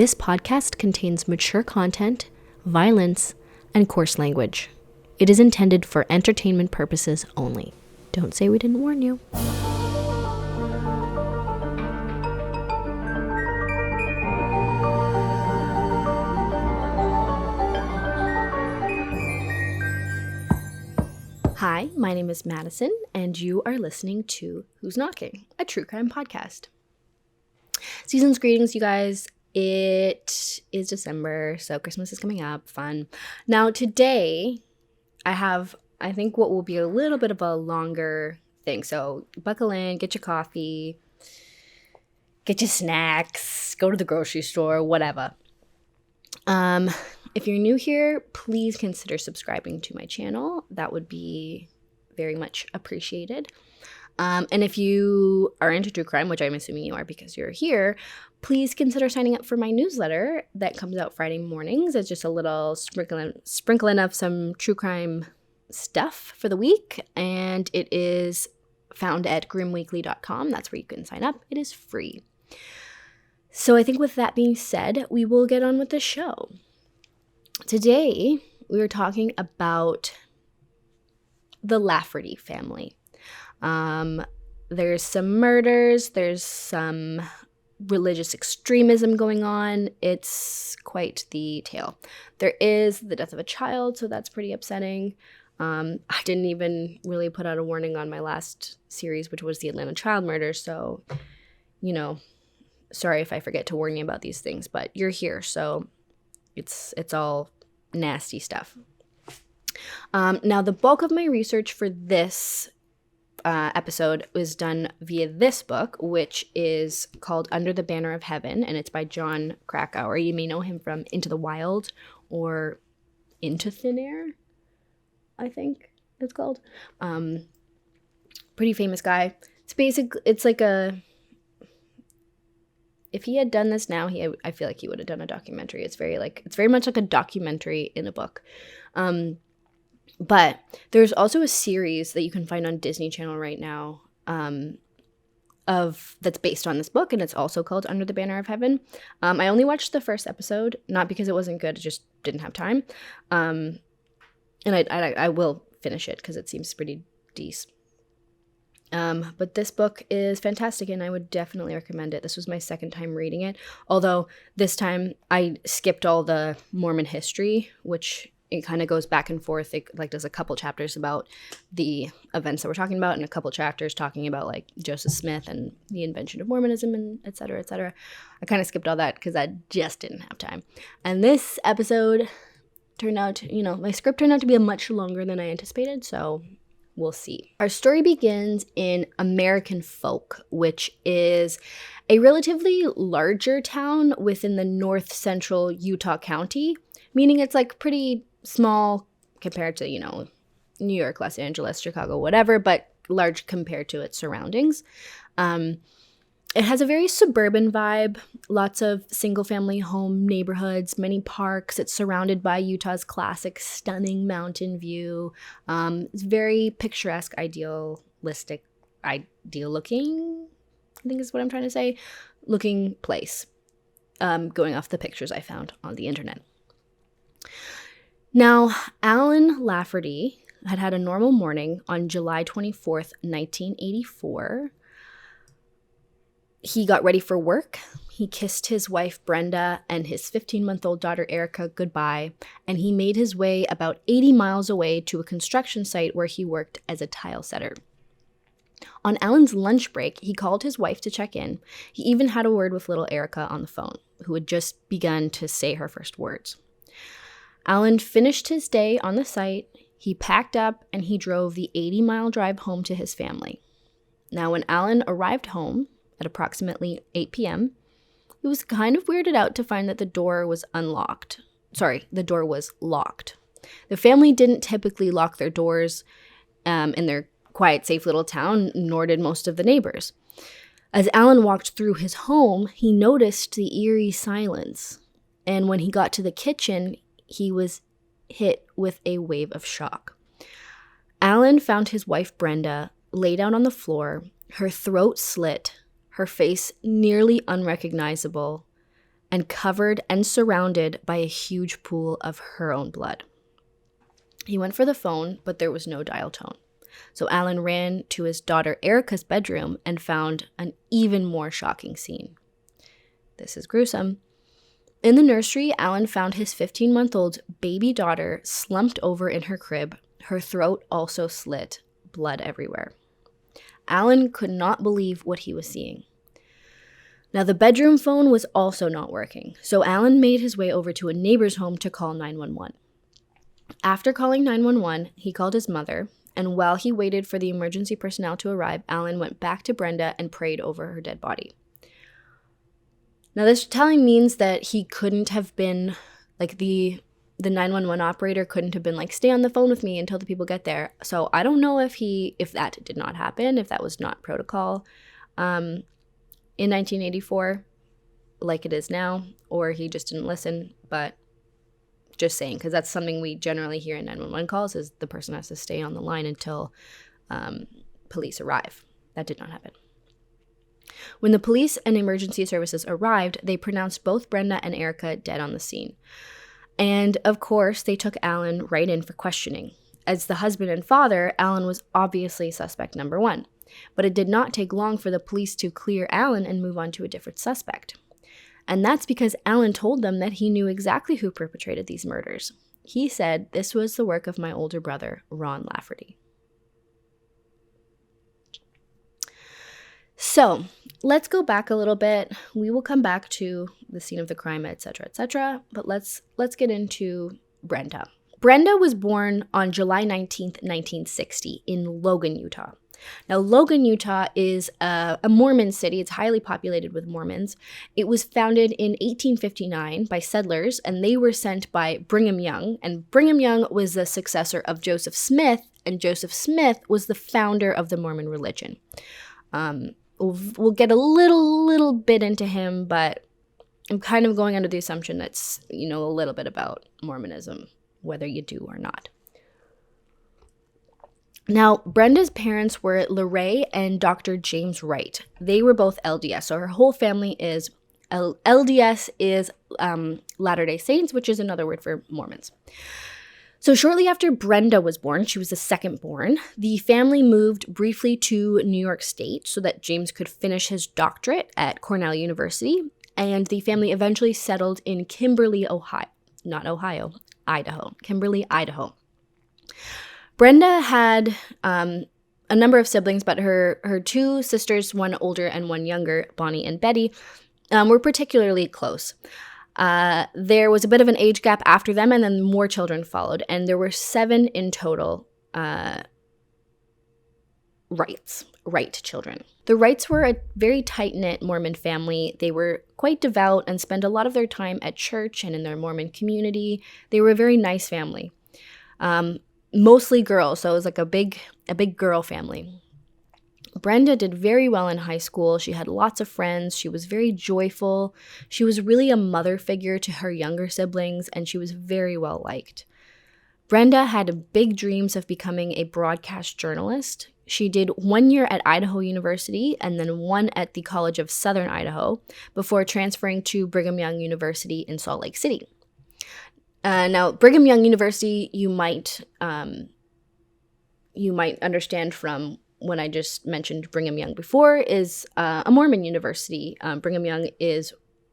This podcast contains mature content, violence, and coarse language. It is intended for entertainment purposes only. Don't say we didn't warn you. Hi, my name is Madison, and you are listening to Who's Knocking, a true crime podcast. Season's greetings, you guys. It is December, so Christmas is coming up. Fun. Now, today, I have, I think, what will be a little bit of a longer thing. So, buckle in, get your coffee, get your snacks, go to the grocery store, whatever. If you're new here, please consider subscribing to my channel. That would be very much appreciated. And if you are into true crime, which I'm assuming you are because you're here, please consider signing up for my newsletter that comes out Friday mornings. It's just a little sprinkling of some true crime stuff for the week. And it is found at grimweekly.com. That's where you can sign up. It is free. So I think with that being said, we will get on with the show. Today, we are talking about the Lafferty family. There's some murders, there's some religious extremism going on. It's quite the tale. There is the death of a child, so that's pretty upsetting. I didn't even really put out a warning on my last series, which was the Atlanta child murder, so, sorry if I forget to warn you about these things, but you're here, so it's all nasty stuff. Now, the bulk of my research for this episode was done via this book, which is called Under the Banner of Heaven, and it's by Jon Krakauer. You may know him from Into the Wild or Into Thin Air, I think it's called. Pretty famous guy. It's like if he had done this now, I feel like he would have done a documentary. It's very much like a documentary in a book. But there's also a series that you can find on Disney Channel right now that's based on this book, and it's also called Under the Banner of Heaven. I only watched the first episode, not because it wasn't good, I just didn't have time. And I will finish it because it seems pretty decent. But this book is fantastic, and I would definitely recommend it. This was my second time reading it, although this time I skipped all the Mormon history, which it kind of goes back and forth. It does a couple chapters about the events that we're talking about and a couple chapters talking about Joseph Smith and the invention of Mormonism and et cetera, et cetera. I kind of skipped all that because I just didn't have time. And this episode turned out, my script turned out to be much longer than I anticipated, so we'll see. Our story begins in American Folk, which is a relatively larger town within the north central Utah County, meaning it's pretty small compared to, New York, Los Angeles, Chicago, whatever, but large compared to its surroundings. It has a very suburban vibe, lots of single-family home neighborhoods, many parks. It's surrounded by Utah's classic stunning mountain view. It's very picturesque, ideal-looking, I think is what I'm trying to say, looking place, going off the pictures I found on the internet. Now, Alan Lafferty had a normal morning on July 24th, 1984. He got ready for work. He kissed his wife, Brenda, and his 15-month-old daughter, Erica, goodbye, and he made his way about 80 miles away to a construction site where he worked as a tile setter. On Alan's lunch break, he called his wife to check in. He even had a word with little Erica on the phone, who had just begun to say her first words. Alan finished his day on the site, he packed up, and he drove the 80-mile drive home to his family. Now, when Alan arrived home at approximately 8 p.m., he was kind of weirded out to find that the door was locked. The family didn't typically lock their doors in their quiet, safe little town, nor did most of the neighbors. As Alan walked through his home, he noticed the eerie silence, and when he got to the kitchen, he was hit with a wave of shock. Alan found his wife Brenda laid out on the floor, her throat slit, her face nearly unrecognizable, and covered and surrounded by a huge pool of her own blood. He went for the phone, but there was no dial tone. So Alan ran to his daughter Erica's bedroom and found an even more shocking scene. This is gruesome. In the nursery, Alan found his 15-month-old baby daughter slumped over in her crib, her throat also slit, blood everywhere. Alan could not believe what he was seeing. Now, the bedroom phone was also not working, so Alan made his way over to a neighbor's home to call 911. After calling 911, he called his mother, and while he waited for the emergency personnel to arrive, Alan went back to Brenda and prayed over her dead body. Now, this telling means that he couldn't have been, like, the 911 operator couldn't have been like, stay on the phone with me until the people get there. So I don't know if that did not happen, if that was not protocol in 1984, like it is now, or he just didn't listen, but just saying, because that's something we generally hear in 911 calls, is the person has to stay on the line until police arrive. That did not happen. When the police and emergency services arrived, they pronounced both Brenda and Erica dead on the scene. And of course, they took Alan right in for questioning. As the husband and father, Alan was obviously suspect number one. But it did not take long for the police to clear Alan and move on to a different suspect. And that's because Alan told them that he knew exactly who perpetrated these murders. He said, this was the work of my older brother, Ron Lafferty. So let's go back a little bit. We will come back to the scene of the crime, etc., but let's get into Brenda. Brenda was born on July 19th, 1960 in Logan, Utah. Now, Logan, Utah is a Mormon city. It's highly populated with Mormons. It was founded in 1859 by settlers, and they were sent by Brigham Young. And Brigham Young was the successor of Joseph Smith, and Joseph Smith was the founder of the Mormon religion. We'll get a little bit into him, but I'm kind of going under the assumption that's, a little bit about Mormonism, whether you do or not. Now, Brenda's parents were Lorraine and Dr. James Wright. They were both LDS, so her whole family is LDS is Latter-day Saints, which is another word for Mormons. So shortly after Brenda was born, she was the second born, the family moved briefly to New York State so that James could finish his doctorate at Cornell University, and the family eventually settled in Kimberly, Idaho. Kimberly, Idaho. Brenda had a number of siblings, but her two sisters, one older and one younger, Bonnie and Betty, were particularly close. There was a bit of an age gap after them, and then more children followed, and there were 7 in total Wright children. The Wrights were a very tight-knit Mormon family. They were quite devout and spent a lot of their time at church and in their Mormon community. They were a very nice family. Mostly girls, so it was like a big girl family. Brenda did very well in high school. She had lots of friends. She was very joyful. She was really a mother figure to her younger siblings, and she was very well liked. Brenda had big dreams of becoming a broadcast journalist. She did 1 year at Idaho University and then 1 at the College of Southern Idaho before transferring to Brigham Young University in Salt Lake City. Now, Brigham Young University, you might understand from when I just mentioned Brigham Young before, is a Mormon university. Brigham Young is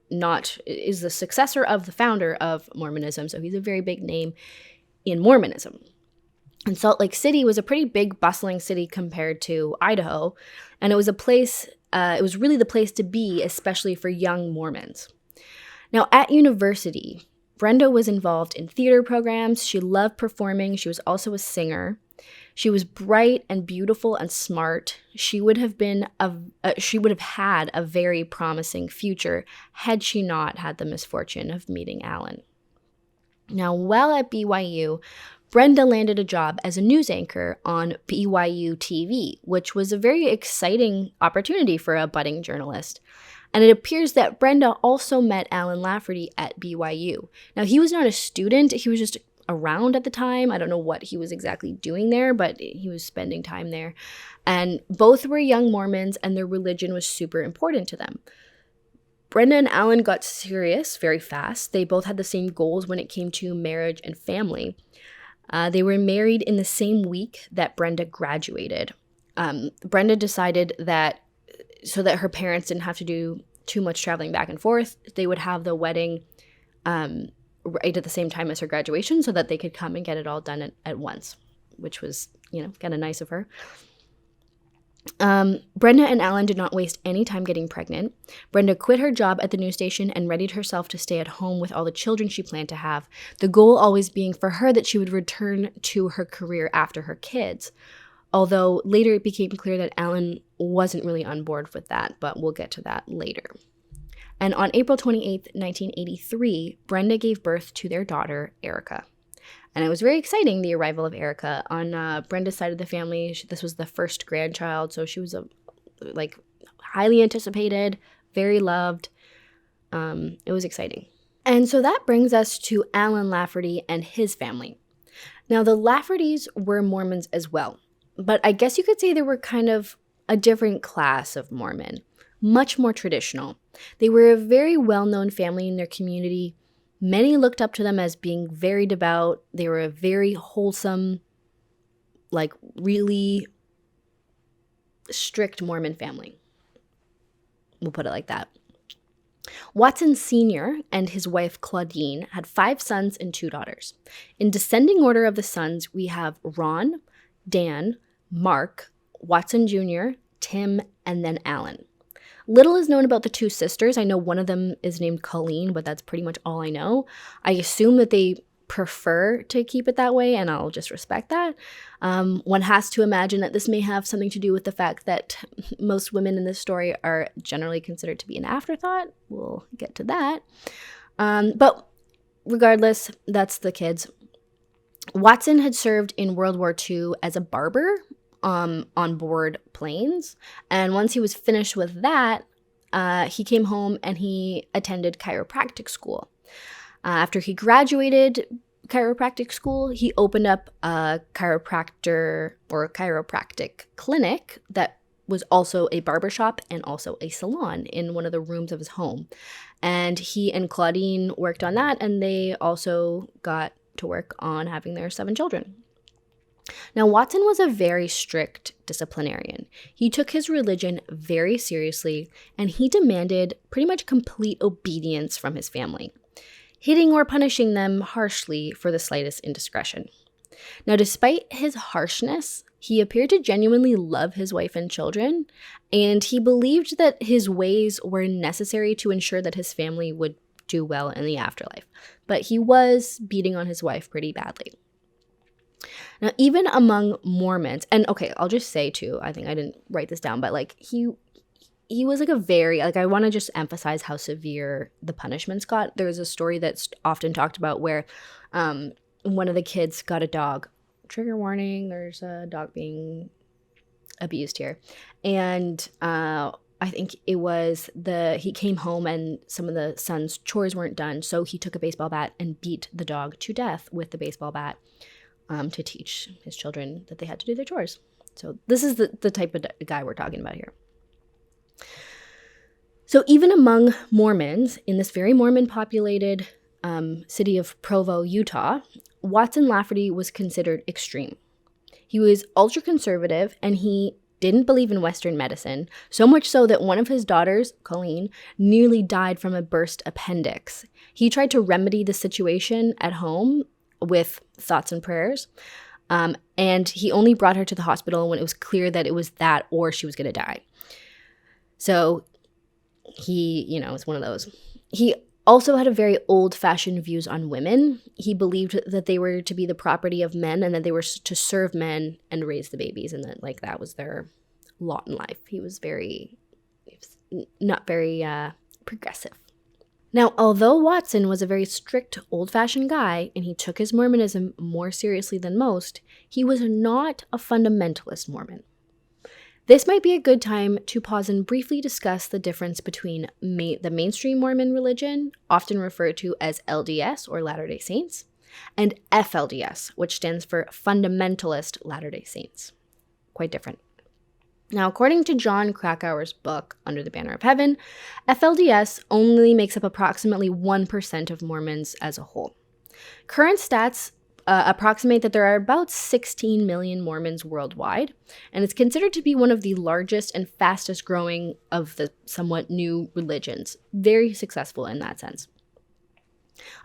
the successor of the founder of Mormonism, so he's a very big name in Mormonism. And Salt Lake City was a pretty big, bustling city compared to Idaho, and it was really the place to be, especially for young Mormons. Now, at university, Brenda was involved in theater programs. She loved performing. She was also a singer. She was bright and beautiful and smart. She would have had a very promising future had she not had the misfortune of meeting Alan. Now, while at BYU, Brenda landed a job as a news anchor on BYU TV, which was a very exciting opportunity for a budding journalist. And it appears that Brenda also met Alan Lafferty at BYU. Now, he was not a student. He was just around at the time. I don't know what he was exactly doing there, but he was spending time there. And both were young Mormons, and their religion was super important to them. Brenda and Alan got serious very fast. They both had the same goals when it came to marriage and family. They were married in the same week that Brenda graduated. Brenda decided that so that her parents didn't have to do too much traveling back and forth, they would have the wedding right at the same time as her graduation so that they could come and get it all done at once, which was, kind of nice of her. Brenda and Alan did not waste any time getting pregnant. Brenda quit her job at the news station and readied herself to stay at home with all the children she planned to have, the goal always being for her that she would return to her career after her kids. Although later it became clear that Alan wasn't really on board with that, but we'll get to that later. And on April 28th, 1983, Brenda gave birth to their daughter, Erica. And it was very exciting, the arrival of Erica. On Brenda's side of the family, this was the first grandchild, so she was highly anticipated, very loved. It was exciting. And so that brings us to Alan Lafferty and his family. Now, the Laffertys were Mormons as well, but I guess you could say they were kind of a different class of Mormon, much more traditional. They were a very well-known family in their community. Many looked up to them as being very devout. They were a very wholesome, really strict Mormon family. We'll put it like that. Watson Sr. and his wife Claudine had 5 sons and 2 daughters. In descending order of the sons, we have Ron, Dan, Mark, Watson Jr., Tim, and then Alan. Little is known about the 2 sisters. I know one of them is named Colleen, but that's pretty much all I know. I assume that they prefer to keep it that way, and I'll just respect that. One has to imagine that this may have something to do with the fact that most women in this story are generally considered to be an afterthought. We'll get to that. But regardless, that's the kids. Watson had served in World War II as a barber on board planes. And once he was finished with that, he came home and he attended chiropractic school. After he graduated chiropractic school, he opened up a chiropractor or a chiropractic clinic that was also a barbershop and also a salon in one of the rooms of his home. And he and Claudine worked on that, and they also got to work on having their 7 children. Now, Watson was a very strict disciplinarian. He took his religion very seriously, and he demanded pretty much complete obedience from his family, hitting or punishing them harshly for the slightest indiscretion. Now, despite his harshness, he appeared to genuinely love his wife and children, and he believed that his ways were necessary to ensure that his family would do well in the afterlife. But he was beating on his wife pretty badly. Now, even among Mormons, and okay, I'll just say too, I think I didn't write this down, but he was a very, I want to just emphasize how severe the punishments got. There's a story that's often talked about where one of the kids got a dog. Trigger warning, there's a dog being abused here. And I think it was he came home and some of the son's chores weren't done, so he took a baseball bat and beat the dog to death with the baseball bat. To teach his children that they had to do their chores. So this is the type of guy we're talking about here. So even among Mormons, in this very Mormon-populated city of Provo, Utah, Watson Lafferty was considered extreme. He was ultra-conservative, and he didn't believe in Western medicine, so much so that one of his daughters, Colleen, nearly died from a burst appendix. He tried to remedy the situation at home with thoughts and prayers. And he only brought her to the hospital when it was clear that it was that or she was going to die. So he, was one of those. He also had a very old-fashioned views on women. He believed that they were to be the property of men and that they were to serve men and raise the babies, and that was their lot in life. He was not very progressive. Now, although Watson was a very strict, old-fashioned guy, and he took his Mormonism more seriously than most, he was not a fundamentalist Mormon. This might be a good time to pause and briefly discuss the difference between the mainstream Mormon religion, often referred to as LDS or Latter-day Saints, and FLDS, which stands for Fundamentalist Latter-day Saints. Quite different. Now, according to John Krakauer's book, Under the Banner of Heaven, FLDS only makes up approximately 1% of Mormons as a whole. Current stats approximate that there are about 16 million Mormons worldwide, and it's considered to be one of the largest and fastest growing of the somewhat new religions. Very successful in that sense.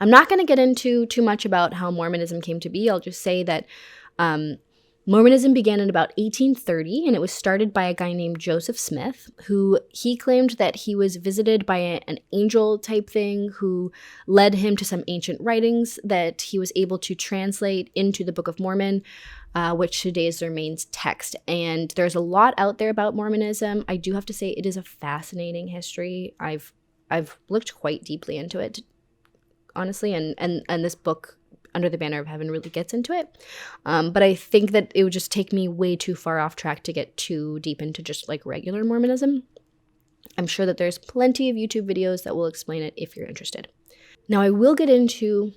I'm not going to get into too much about how Mormonism came to be. I'll just say that Mormonism began in about 1830, and it was started by a guy named Joseph Smith, who he claimed that he was visited by an angel type thing who led him to some ancient writings that he was able to translate into the Book of Mormon, which today is their main text. And there's a lot out there about Mormonism. I do have to say it is a fascinating history. I've looked quite deeply into it, honestly, and this book, Under the Banner of Heaven, really gets into it. But I think that it would just take me way too far off track to get too deep into just like regular Mormonism. I'm sure that there's plenty of YouTube videos that will explain it if you're interested. Now, I will get into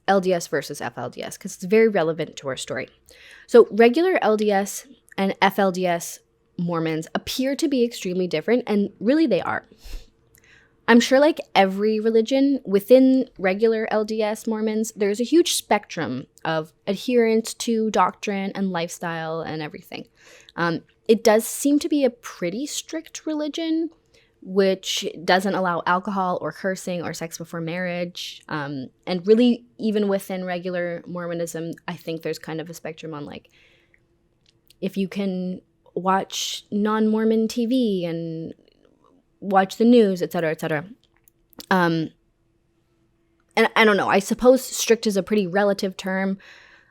LDS versus FLDS because it's very relevant to our story. So regular LDS and FLDS Mormons appear to be extremely different, and really they are. I'm sure like every religion, within regular LDS Mormons, there's a huge spectrum of adherence to doctrine and lifestyle and everything. It does seem to be a pretty strict religion, which doesn't allow alcohol or cursing or sex before marriage. And really, even within regular Mormonism, I think there's kind of a spectrum on like, if you can watch non-Mormon TV and watch the news, etc., etc. And I don't know, I suppose strict is a pretty relative term.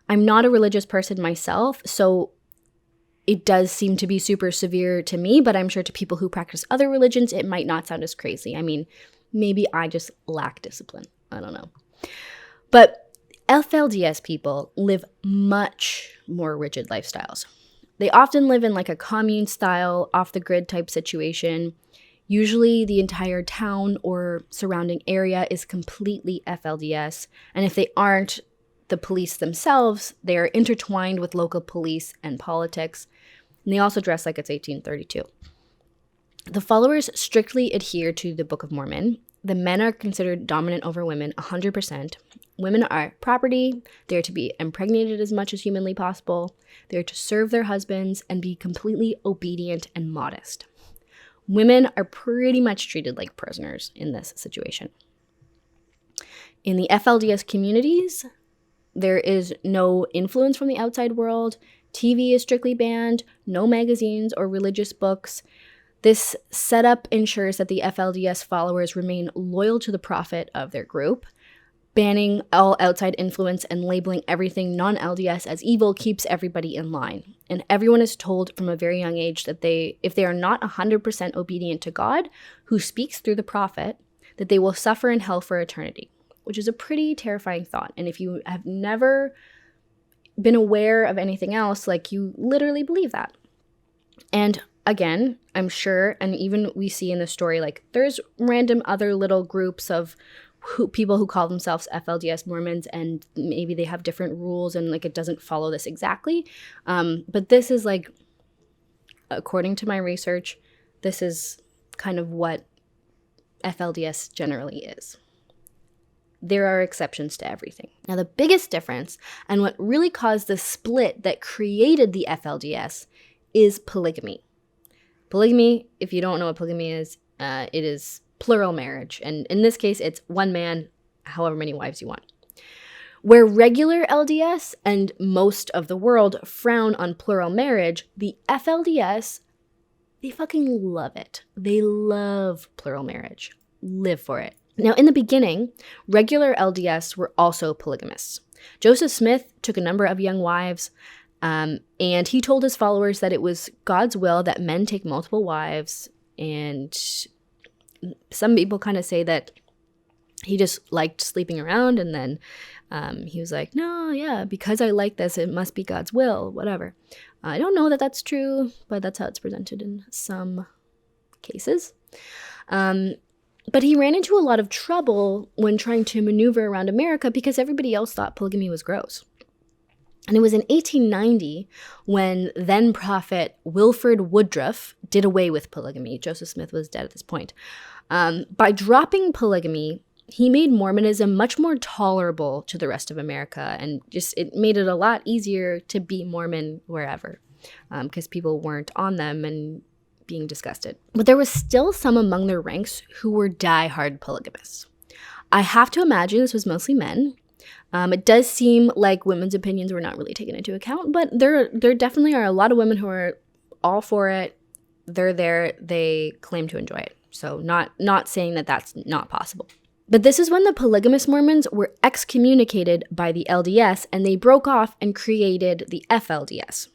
I'm not a religious person myself, so it does seem to be super severe to me, but I'm sure to people who practice other religions, it might not sound as crazy. I mean, maybe I just lack discipline. I don't know. But FLDS people live much more rigid lifestyles. They often live in like a commune style, off-the-grid type situation. Usually the entire town or surrounding area is completely FLDS, and if they aren't the police themselves, they are intertwined with local police and politics, and they also dress like it's 1832. The followers strictly adhere to the Book of Mormon. The men are considered dominant over women 100%. Women are property. They're to be impregnated as much as humanly possible. They're to serve their husbands and be completely obedient and modest. Women are pretty much treated like prisoners in this situation. In the FLDS communities, there is no influence from the outside world. TV is strictly banned, no magazines or religious books. This setup ensures that the FLDS followers remain loyal to the prophet of their group. Banning all outside influence and labeling everything non-LDS as evil keeps everybody in line. And everyone is told from a very young age that if they are not 100% obedient to God, who speaks through the prophet, that they will suffer in hell for eternity, which is a pretty terrifying thought. And if you have never been aware of anything else, like you literally believe that. And again, I'm sure, and even we see in the story, like there's random other little groups of people who call themselves FLDS Mormons, and maybe they have different rules and like it doesn't follow this exactly. But this is like, according to my research, this is kind of what FLDS generally is. There are exceptions to everything. Now, the biggest difference and what really caused the split that created the FLDS is polygamy. Polygamy, if you don't know what polygamy is, it is plural marriage. And in this case, it's one man, however many wives you want. Where regular LDS and most of the world frown on plural marriage, the FLDS, they fucking love it. They love plural marriage. Live for it. Now, in the beginning, regular LDS were also polygamists. Joseph Smith took a number of young wives, and he told his followers that it was God's will that men take multiple wives, and some people kind of say that he just liked sleeping around, and then he was like, no, yeah, because I like this, it must be God's will, whatever. I don't know that that's true, but that's how it's presented in some cases. But he ran into a lot of trouble when trying to maneuver around America because everybody else thought polygamy was gross. And it was in 1890 when then prophet Wilford Woodruff did away with polygamy. Joseph Smith was dead at this point. By dropping polygamy, he made Mormonism much more tolerable to the rest of America, and just it made it a lot easier to be Mormon wherever, because people weren't on them and being disgusted. But there was still some among their ranks who were diehard polygamists. I have to imagine this was mostly men. It does seem like women's opinions were not really taken into account, but there definitely are a lot of women who are all for it. They're there. They claim to enjoy it. So not saying that that's not possible. But this is when the polygamous Mormons were excommunicated by the LDS, and they broke off and created the FLDS.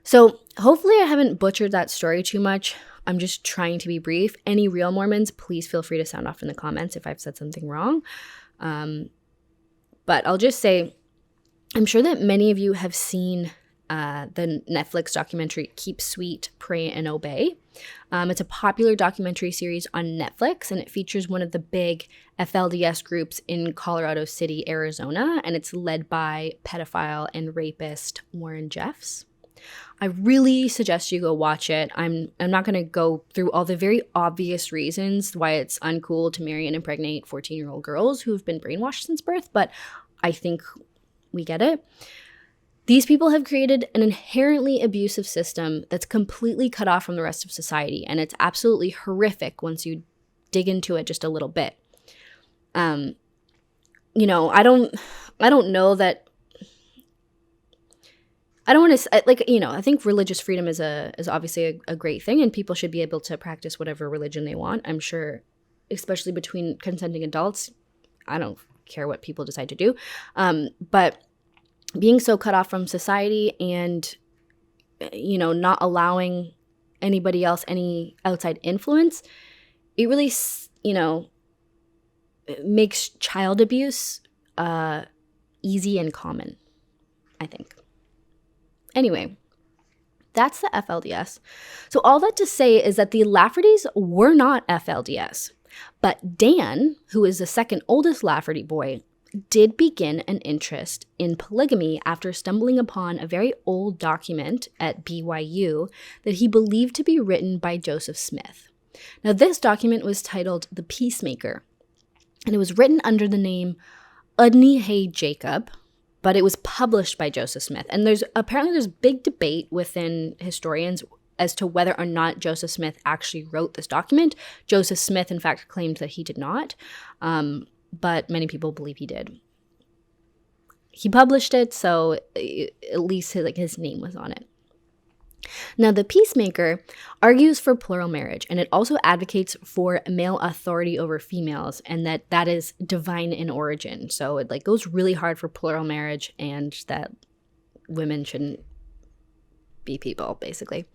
So hopefully I haven't butchered that story too much. I'm just trying to be brief. Any real Mormons, please feel free to sound off in the comments if I've said something wrong. But I'll just say, I'm sure that many of you have seen the Netflix documentary Keep Sweet, Pray, and Obey. It's a popular documentary series on Netflix, and it features one of the big FLDS groups in Colorado City, Arizona, and it's led by pedophile and rapist Warren Jeffs. I really suggest you go watch it. I'm not going to go through all the very obvious reasons why it's uncool to marry and impregnate 14-year-old girls who have been brainwashed since birth, but I think we get it. These people have created an inherently abusive system that's completely cut off from the rest of society, and it's absolutely horrific once you dig into it just a little bit. I don't know that. I don't want to, I think religious freedom is obviously a great thing, and people should be able to practice whatever religion they want. I'm sure, especially between consenting adults, I don't care what people decide to do. But being so cut off from society and, not allowing anybody else any outside influence, it really, it makes child abuse easy and common, I think. Anyway, that's the FLDS. So all that to say is that the Laffertys were not FLDS, but Dan, who is the second oldest Lafferty boy, did begin an interest in polygamy after stumbling upon a very old document at BYU that he believed to be written by Joseph Smith. Now, this document was titled The Peacemaker, and it was written under the name Udny Hay Jacob, but it was published by Joseph Smith. And there's big debate within historians as to whether or not Joseph Smith actually wrote this document. Joseph Smith, in fact, claimed that he did not, but many people believe he did. He published it, so at least his name was on it. Now, the Peacemaker argues for plural marriage, and it also advocates for male authority over females, and that is divine in origin. So it goes really hard for plural marriage, and that women shouldn't be people, basically.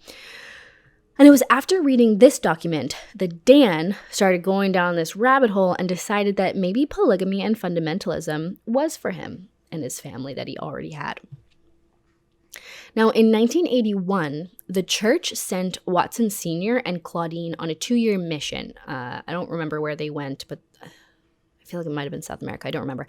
And it was after reading this document that Dan started going down this rabbit hole and decided that maybe polygamy and fundamentalism was for him and his family that he already had. Now, in 1981, the church sent Watson Sr. and Claudine on a 2-year mission. I don't remember where they went, but I feel like it might have been South America. I don't remember.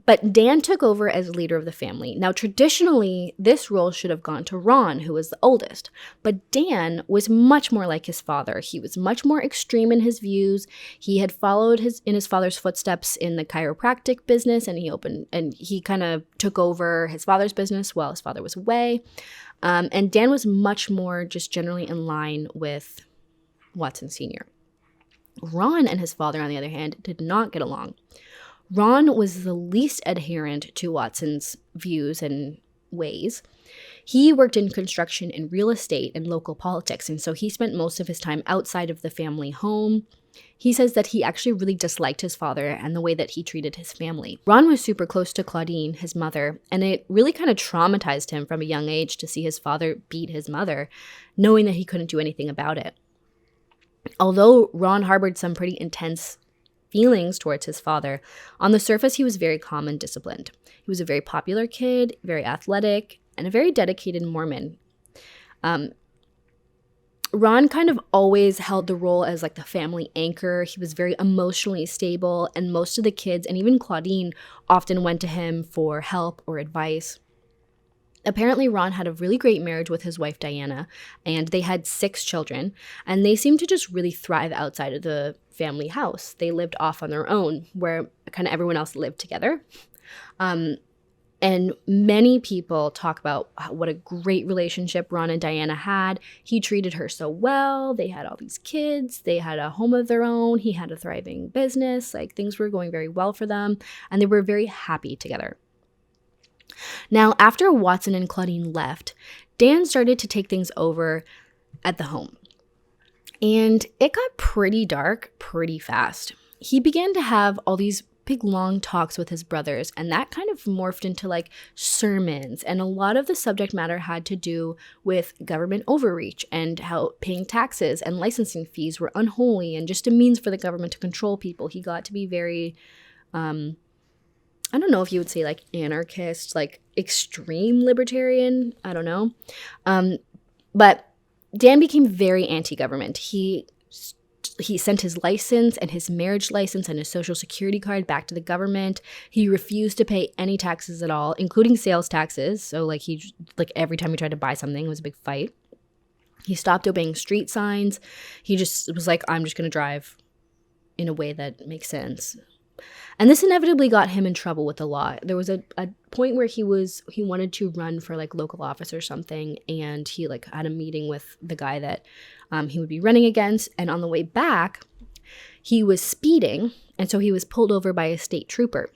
But Dan took over as leader of the family. Now, traditionally, this role should have gone to Ron, who was the oldest. But Dan was much more like his father. He was much more extreme in his views. He had followed in his father's footsteps in the chiropractic business, and he kind of took over his father's business while his father was away. And Dan was much more just generally in line with Watson Sr. Ron and his father, on the other hand, did not get along. Ron was the least adherent to Watson's views and ways. He worked in construction and real estate and local politics, and so he spent most of his time outside of the family home. He says that he actually really disliked his father and the way that he treated his family. Ron was super close to Claudine, his mother, and it really kind of traumatized him from a young age to see his father beat his mother, knowing that he couldn't do anything about it. Although Ron harbored some pretty intense feelings towards his father, on the surface he was very calm and disciplined. He was a very popular kid, very athletic, and a very dedicated Mormon. Ron kind of always held the role as like the family anchor. He was very emotionally stable, and most of the kids, and even Claudine, often went to him for help or advice. Apparently, Ron had a really great marriage with his wife, Diana, and they had 6 children, and they seemed to just really thrive outside of the family house. They lived off on their own, where kind of everyone else lived together. And many people talk about what a great relationship Ron and Diana had. He treated her so well. They had all these kids. They had a home of their own. He had a thriving business. Like, things were going very well for them, and they were very happy together. Now, after Watson and Claudine left, Dan started to take things over at the home. And it got pretty dark pretty fast. He began to have all these big long talks with his brothers, and that kind of morphed into like sermons, and a lot of the subject matter had to do with government overreach and how paying taxes and licensing fees were unholy and just a means for the government to control people. He got to be very I don't know if you would say like anarchist, like extreme libertarian. I don't know. But Dan became very anti-government. He sent his license and his marriage license and his social security card back to the government. He refused to pay any taxes at all, including sales taxes. So like every time he tried to buy something, it was a big fight. He stopped obeying street signs. He just was like, I'm just going to drive in a way that makes sense. And this inevitably got him in trouble with the law. There was a point where he wanted to run for like local office or something, and he like had a meeting with the guy that he would be running against. And on the way back, he was speeding, and so he was pulled over by a state trooper.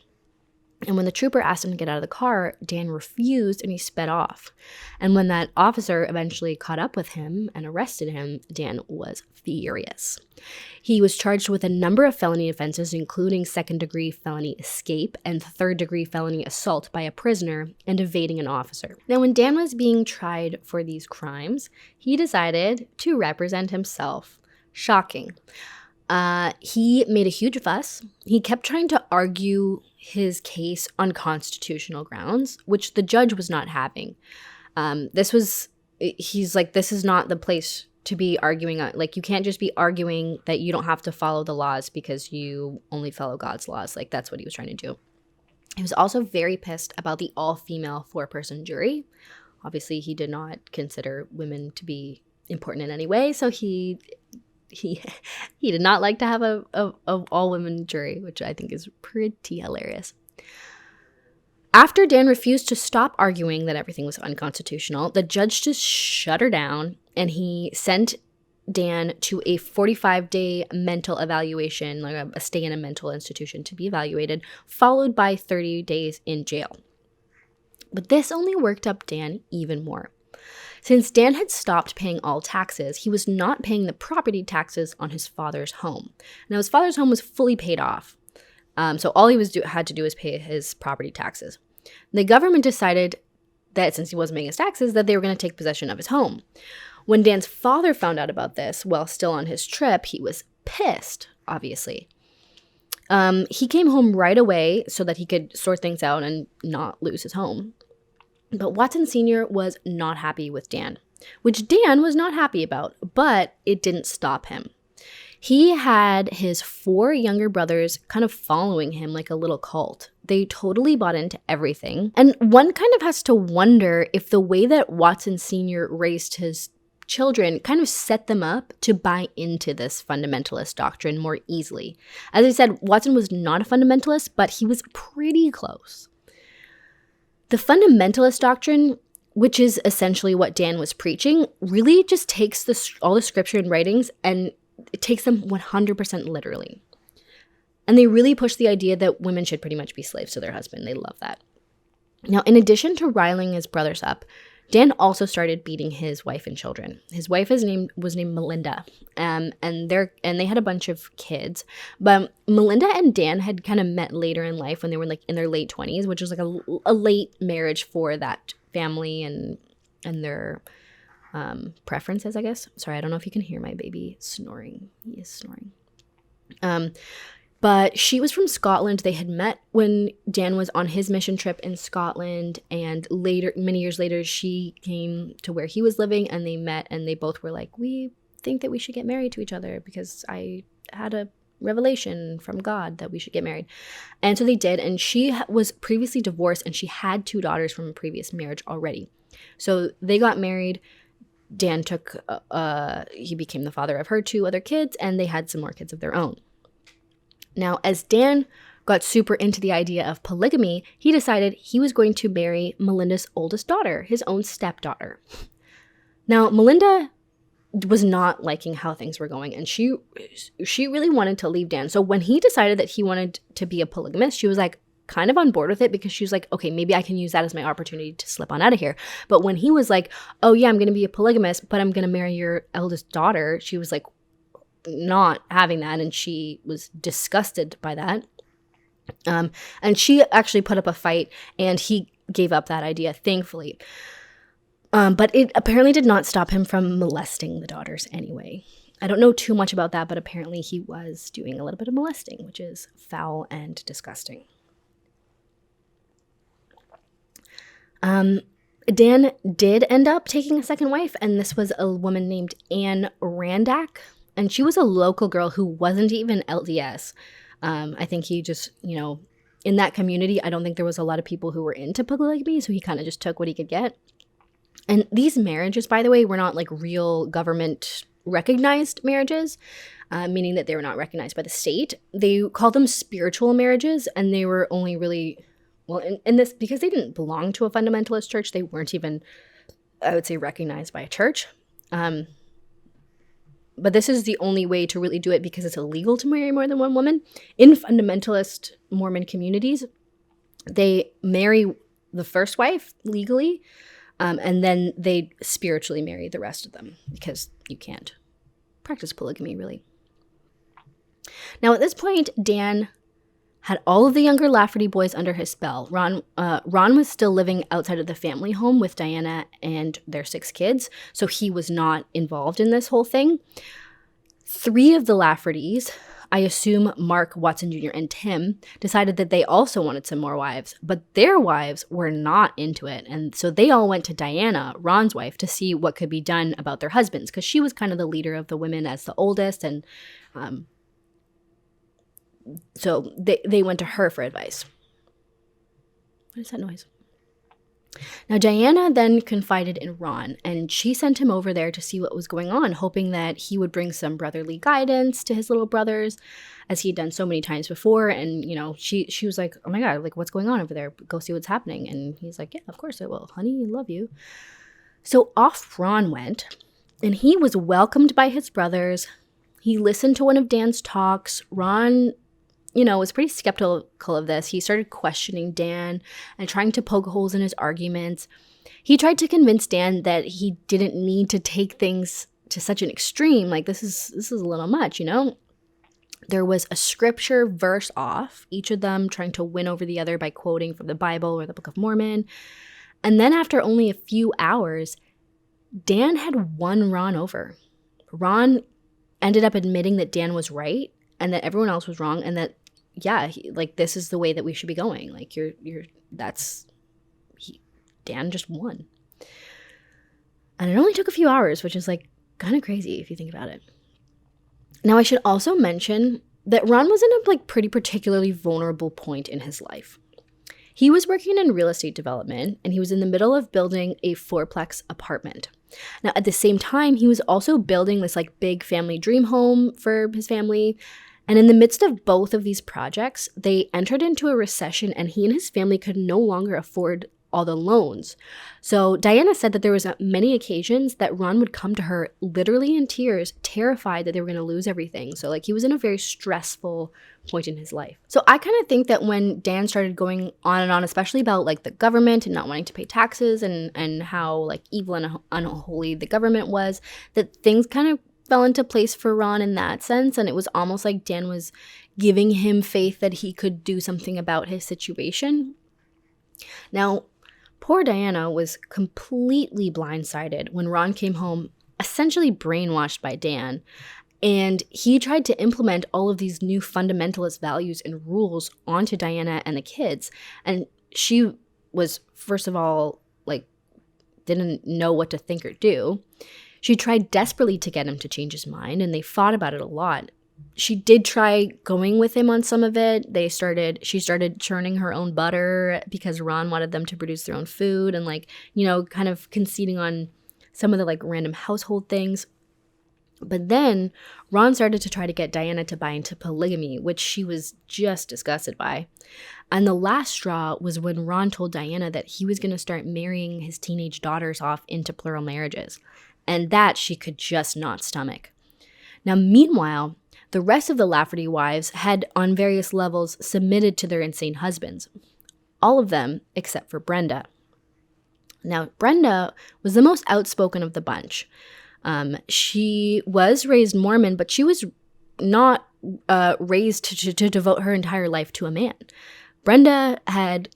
And when the trooper asked him to get out of the car, Dan refused and he sped off. And when that officer eventually caught up with him and arrested him, Dan was furious. He was charged with a number of felony offenses, including second-degree felony escape and third-degree felony assault by a prisoner and evading an officer. Now, when Dan was being tried for these crimes, he decided to represent himself. Shocking. He made a huge fuss. He kept trying to argue his case on constitutional grounds, which the judge was not having. He's like, this is not the place to be arguing on. Like, you can't just be arguing that you don't have to follow the laws because you only follow God's laws. Like, that's what he was trying to do. He was also very pissed about the all-female 4-person jury. Obviously, he did not consider women to be important in any way, so he did not like to have a all-women jury, which I think is pretty hilarious. After Dan refused to stop arguing that everything was unconstitutional, the judge just shut her down, and he sent Dan to a 45-day mental evaluation, like a stay in a mental institution to be evaluated, followed by 30 days in jail. But this only worked up Dan even more. Since Dan had stopped paying all taxes, he was not paying the property taxes on his father's home. Now, his father's home was fully paid off, so all he had to do was pay his property taxes. The government decided that since he wasn't paying his taxes, that they were going to take possession of his home. When Dan's father found out about this while still on his trip, he was pissed, obviously. He came home right away so that he could sort things out and not lose his home. But Watson Sr. was not happy with Dan, which Dan was not happy about, but it didn't stop him. He had his 4 younger brothers kind of following him like a little cult. They totally bought into everything. And one kind of has to wonder if the way that Watson Sr. raised his children kind of set them up to buy into this fundamentalist doctrine more easily. As I said, Watson was not a fundamentalist, but he was pretty close. The fundamentalist doctrine, which is essentially what Dan was preaching, really just takes all the scripture and writings and it takes them 100% literally. And they really push the idea that women should pretty much be slaves to their husband. They love that. Now, in addition to riling his brothers up, Dan also started beating his wife and children. His wife was named Melinda, and they had a bunch of kids. But Melinda and Dan had kind of met later in life when they were like in their late 20s, which was like a late marriage for that family and their preferences, I guess. Sorry, I don't know if you can hear my baby snoring. He is snoring. But she was from Scotland. They had met when Dan was on his mission trip in Scotland. And later, many years later, she came to where he was living and they met and they both were like, we think that we should get married to each other because I had a revelation from God that we should get married. And so they did. And she was previously divorced and she had 2 daughters from a previous marriage already. So they got married. Dan he became the father of her 2 other kids, and they had some more kids of their own. Now, as Dan got super into the idea of polygamy, he decided he was going to marry Melinda's oldest daughter, his own stepdaughter. Now, Melinda was not liking how things were going, and she really wanted to leave Dan. So when he decided that he wanted to be a polygamist, she was like kind of on board with it, because she was like, okay, maybe I can use that as my opportunity to slip on out of here. But when he was like, oh yeah, I'm going to be a polygamist, but I'm going to marry your eldest daughter, she was like not having that, and she was disgusted by that. And she actually put up a fight, and he gave up that idea, thankfully. But it apparently did not stop him from molesting the daughters anyway. I don't know too much about that, but apparently he was doing a little bit of molesting, which is foul and disgusting. Dan did end up taking a second wife, and this was a woman named Anne Randack, and she was a local girl who wasn't even LDS. I think he just, in that community, I don't think there was a lot of people who were into polygamy, so he kind of just took what he could get. And these marriages, by the way, were not like real government recognized marriages, meaning that they were not recognized by the state. They called them spiritual marriages, and they were only really, well, in this, because they didn't belong to a fundamentalist church, they weren't even, I would say, recognized by a church. But this is the only way to really do it, because it's illegal to marry more than one woman. In fundamentalist Mormon communities, they marry the first wife legally, and then they spiritually marry the rest of them, because you can't practice polygamy, really. Now, at this point, Dan had all of the younger Lafferty boys under his spell. Ron was still living outside of the family home with Diana and their 6 kids, so he was not involved in this whole thing. 3 of the Laffertys, I assume Mark, Watson Jr., and Tim, decided that they also wanted some more wives, but their wives were not into it, and so they all went to Diana, Ron's wife, to see what could be done about their husbands, because she was kind of the leader of the women as the oldest, and so they went to her for advice. What is that noise? Now, Diana then confided in Ron, and she sent him over there to see what was going on, hoping that he would bring some brotherly guidance to his little brothers, as he had done so many times before. And, she was like, oh my God, like, what's going on over there? Go see what's happening. And he's like, yeah, of course I will, honey, I love you. So off Ron went, and he was welcomed by his brothers. He listened to one of Dan's talks. Ron was pretty skeptical of this. He started questioning Dan and trying to poke holes in his arguments. He tried to convince Dan that he didn't need to take things to such an extreme. Like, this is a little much, There was a scripture verse off, each of them trying to win over the other by quoting from the Bible or the Book of Mormon. And then after only a few hours, Dan had won Ron over. Ron ended up admitting that Dan was right and that everyone else was wrong, and that, yeah, this is the way that we should be going. Like, Dan just won. And it only took a few hours, which is like kind of crazy if you think about it. Now, I should also mention that Ron was in a pretty particularly vulnerable point in his life. He was working in real estate development, and he was in the middle of building a 4-plex apartment. Now, at the same time, he was also building this big family dream home for his family. And in the midst of both of these projects, they entered into a recession, and he and his family could no longer afford all the loans. So Diana said that there was many occasions that Ron would come to her literally in tears, terrified that they were going to lose everything. So he was in a very stressful point in his life. So I kind of think that when Dan started going on and on, especially about the government and not wanting to pay taxes and how evil and unholy the government was, that things kind of fell into place for Ron in that sense. And it was almost like Dan was giving him faith that he could do something about his situation. Now, poor Diana was completely blindsided when Ron came home, essentially brainwashed by Dan, and he tried to implement all of these new fundamentalist values and rules onto Diana and the kids. And she was, first of all, didn't know what to think or do. She tried desperately to get him to change his mind, and they fought about it a lot. She did try going with him on some of it. She started churning her own butter because Ron wanted them to produce their own food, and kind of conceding on some of the random household things. But then Ron started to try to get Diana to buy into polygamy, which she was just disgusted by. And the last straw was when Ron told Diana that he was going to start marrying his teenage daughters off into plural marriages. And that she could just not stomach. Now, meanwhile, the rest of the Lafferty wives had, on various levels, submitted to their insane husbands. All of them except for Brenda. Now, Brenda was the most outspoken of the bunch. She was raised Mormon, but she was not raised to devote her entire life to a man. Brenda had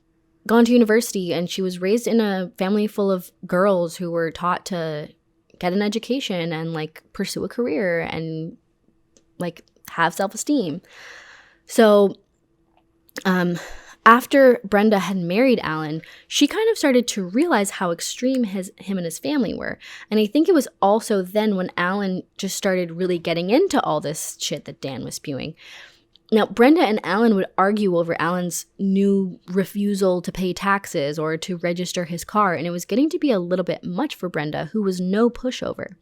gone to university, and she was raised in a family full of girls who were taught to get an education and pursue a career and have self-esteem. So after Brenda had married Alan, she kind of started to realize how extreme him and his family were. And I think it was also then when Alan just started really getting into all this shit that Dan was spewing. Now, Brenda and Alan would argue over Alan's new refusal to pay taxes or to register his car, and it was getting to be a little bit much for Brenda, who was no pushover.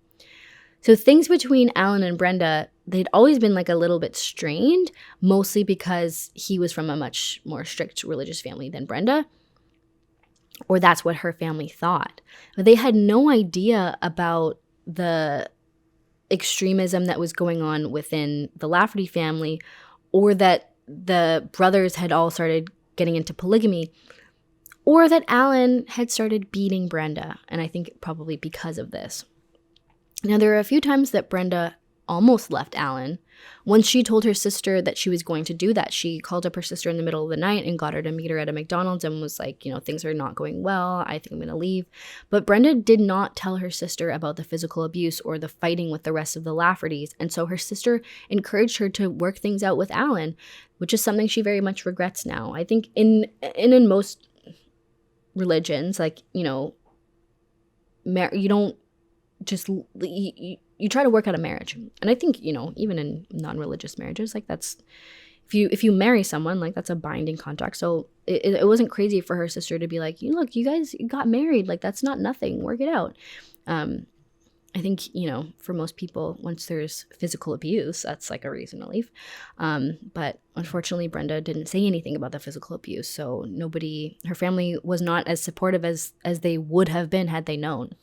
So things between Alan and Brenda, they'd always been a little bit strained, mostly because he was from a much more strict religious family than Brenda, or that's what her family thought. But they had no idea about the extremism that was going on within the Lafferty family, or that the brothers had all started getting into polygamy, or that Alan had started beating Brenda, and I think probably because of this. Now, there were a few times that Brenda almost left Alan. Once she told her sister that she was going to do that, she called up her sister in the middle of the night and got her to meet her at a McDonald's and was like, things are not going well. I think I'm going to leave. But Brenda did not tell her sister about the physical abuse or the fighting with the rest of the Laffertys. And so her sister encouraged her to work things out with Alan, which is something she very much regrets now. I think in most religions, you don't just you try to work out a marriage. And I think even in non-religious marriages, that's if you marry someone, that's a binding contract. So it wasn't crazy for her sister to be like, look, you guys got married, that's not nothing, work it out. I think for most people, once there's physical abuse, that's a reason to leave. But unfortunately, Brenda didn't say anything about the physical abuse, so her family was not as supportive as they would have been had they known.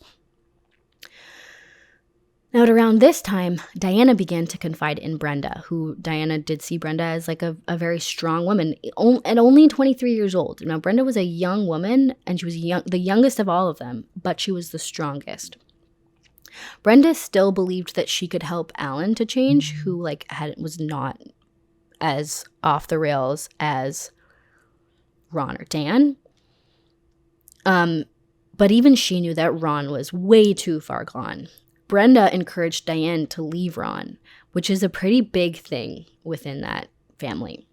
Now, at around this time, Diana began to confide in Brenda, who Diana did see Brenda as a very strong woman, at only 23 years old. Now, Brenda was a young woman, and she was the youngest of all of them, but she was the strongest. Brenda still believed that she could help Alan to change, who was not as off the rails as Ron or Dan. But even she knew that Ron was way too far gone. Brenda encouraged Diane to leave Ron, which is a pretty big thing within that family.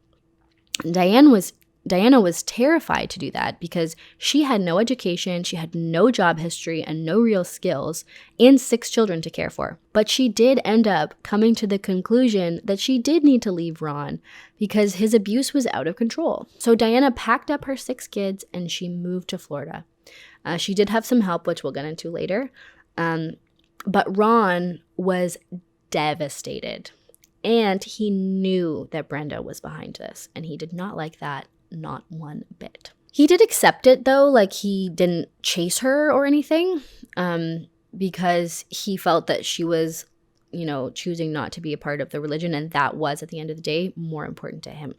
Diana was terrified to do that because she had no education, she had no job history and no real skills, and 6 children to care for. But she did end up coming to the conclusion that she did need to leave Ron because his abuse was out of control. So Diana packed up her 6 kids and she moved to Florida. She did have some help, which we'll get into later. But Ron was devastated, and he knew that Brenda was behind this, and he did not like that, not one bit. He did accept it, though, he didn't chase her or anything, because he felt that she was, choosing not to be a part of the religion, and that was, at the end of the day, more important to him.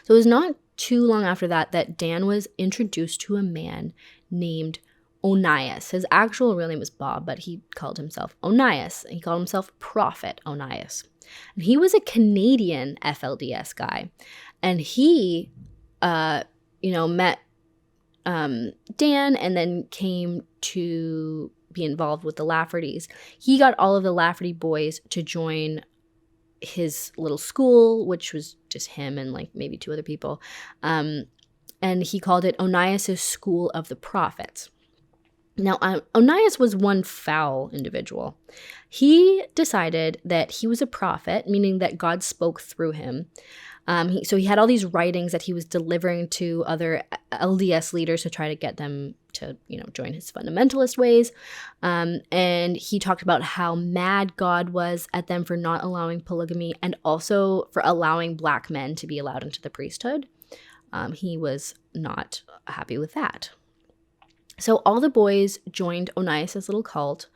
So it was not too long after that Dan was introduced to a man named Onias. His actual real name was Bob, but he called himself Onias. He called himself Prophet Onias. And he was a Canadian FLDS guy. And he, met Dan and then came to be involved with the Laffertys. He got all of the Lafferty boys to join his little school, which was just him and maybe 2 other people. And he called it Onias' School of the Prophets. Now, Onias was one foul individual. He decided that he was a prophet, meaning that God spoke through him. So he had all these writings that he was delivering to other LDS leaders to try to get them to, join his fundamentalist ways. And he talked about how mad God was at them for not allowing polygamy and also for allowing black men to be allowed into the priesthood. He was not happy with that. So all the boys joined Onias' little cult,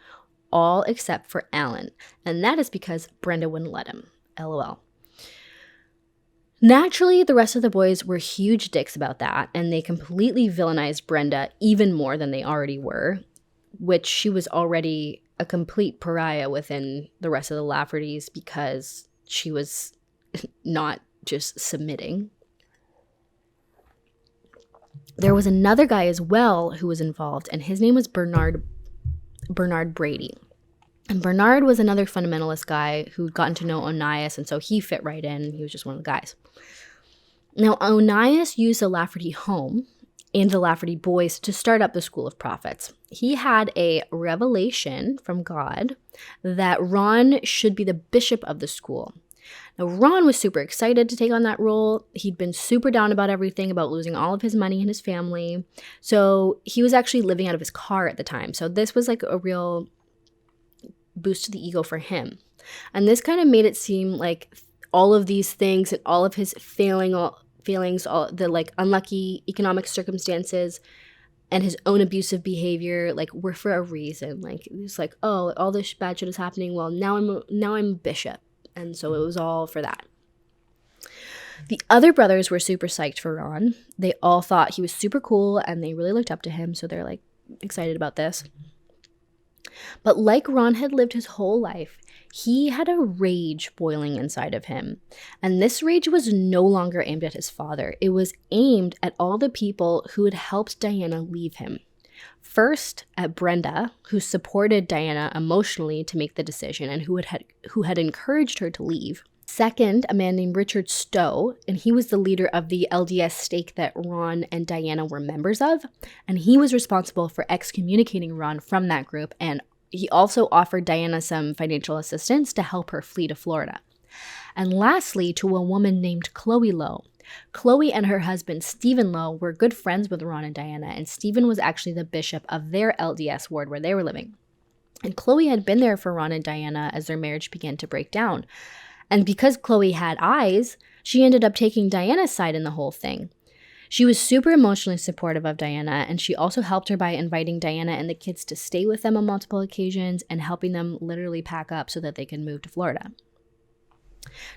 all except for Alan. And that is because Brenda wouldn't let him. LOL. Naturally, the rest of the boys were huge dicks about that, and they completely villainized Brenda even more than they already were, which she was already a complete pariah within the rest of the Laffertys because she was not just submitting. There was another guy as well who was involved, and his name was Bernard Brady. And Bernard was another fundamentalist guy who'd gotten to know Onias, and so he fit right in. He was just one of the guys. Now, Onias used the Lafferty home and the Lafferty boys to start up the School of Prophets. He had a revelation from God that Ron should be the bishop of the school. Now, Ron was super excited to take on that role. He'd been super down about everything, about losing all of his money and his family. So he was actually living out of his car at the time. So this was like a real boost to the ego for him. And this kind of made it seem like all of these things and all of his feelings, all the like unlucky economic circumstances and his own abusive behavior, like were for a reason. Like it's like, oh, all this bad shit is happening. Well, now I'm bishop. And so it was all for that. The other brothers were super psyched for Ron. They all thought he was super cool and they really looked up to him. So they're like excited about this. But like Ron had lived his whole life, he had a rage boiling inside of him. And this rage was no longer aimed at his father. It was aimed at all the people who had helped Diana leave him. First, at Brenda, who supported Diana emotionally to make the decision and who had encouraged her to leave. Second, a man named Richard Stowe, and he was the leader of the LDS stake that Ron and Diana were members of, and he was responsible for excommunicating Ron from that group, and he also offered Diana some financial assistance to help her flee to Florida. And lastly, to a woman named Chloe Lowe. Chloe and her husband, Stephen Lowe, were good friends with Ron and Diana, and Stephen was actually the bishop of their LDS ward where they were living. And Chloe had been there for Ron and Diana as their marriage began to break down. And because Chloe had eyes, she ended up taking Diana's side in the whole thing. She was super emotionally supportive of Diana, and she also helped her by inviting Diana and the kids to stay with them on multiple occasions and helping them literally pack up so that they could move to Florida.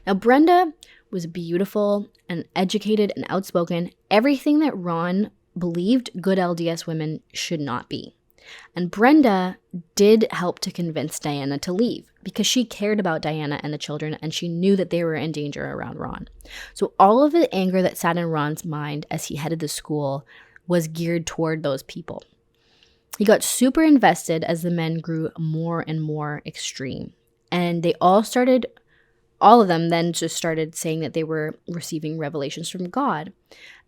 Now, Brenda was beautiful and educated and outspoken, everything that Ron believed good LDS women should not be. And Brenda did help to convince Diana to leave because she cared about Diana and the children and she knew that they were in danger around Ron. So all of the anger that sat in Ron's mind as he headed to school was geared toward those people. He got super invested as the men grew more and more extreme. And all of them then just started saying that they were receiving revelations from God.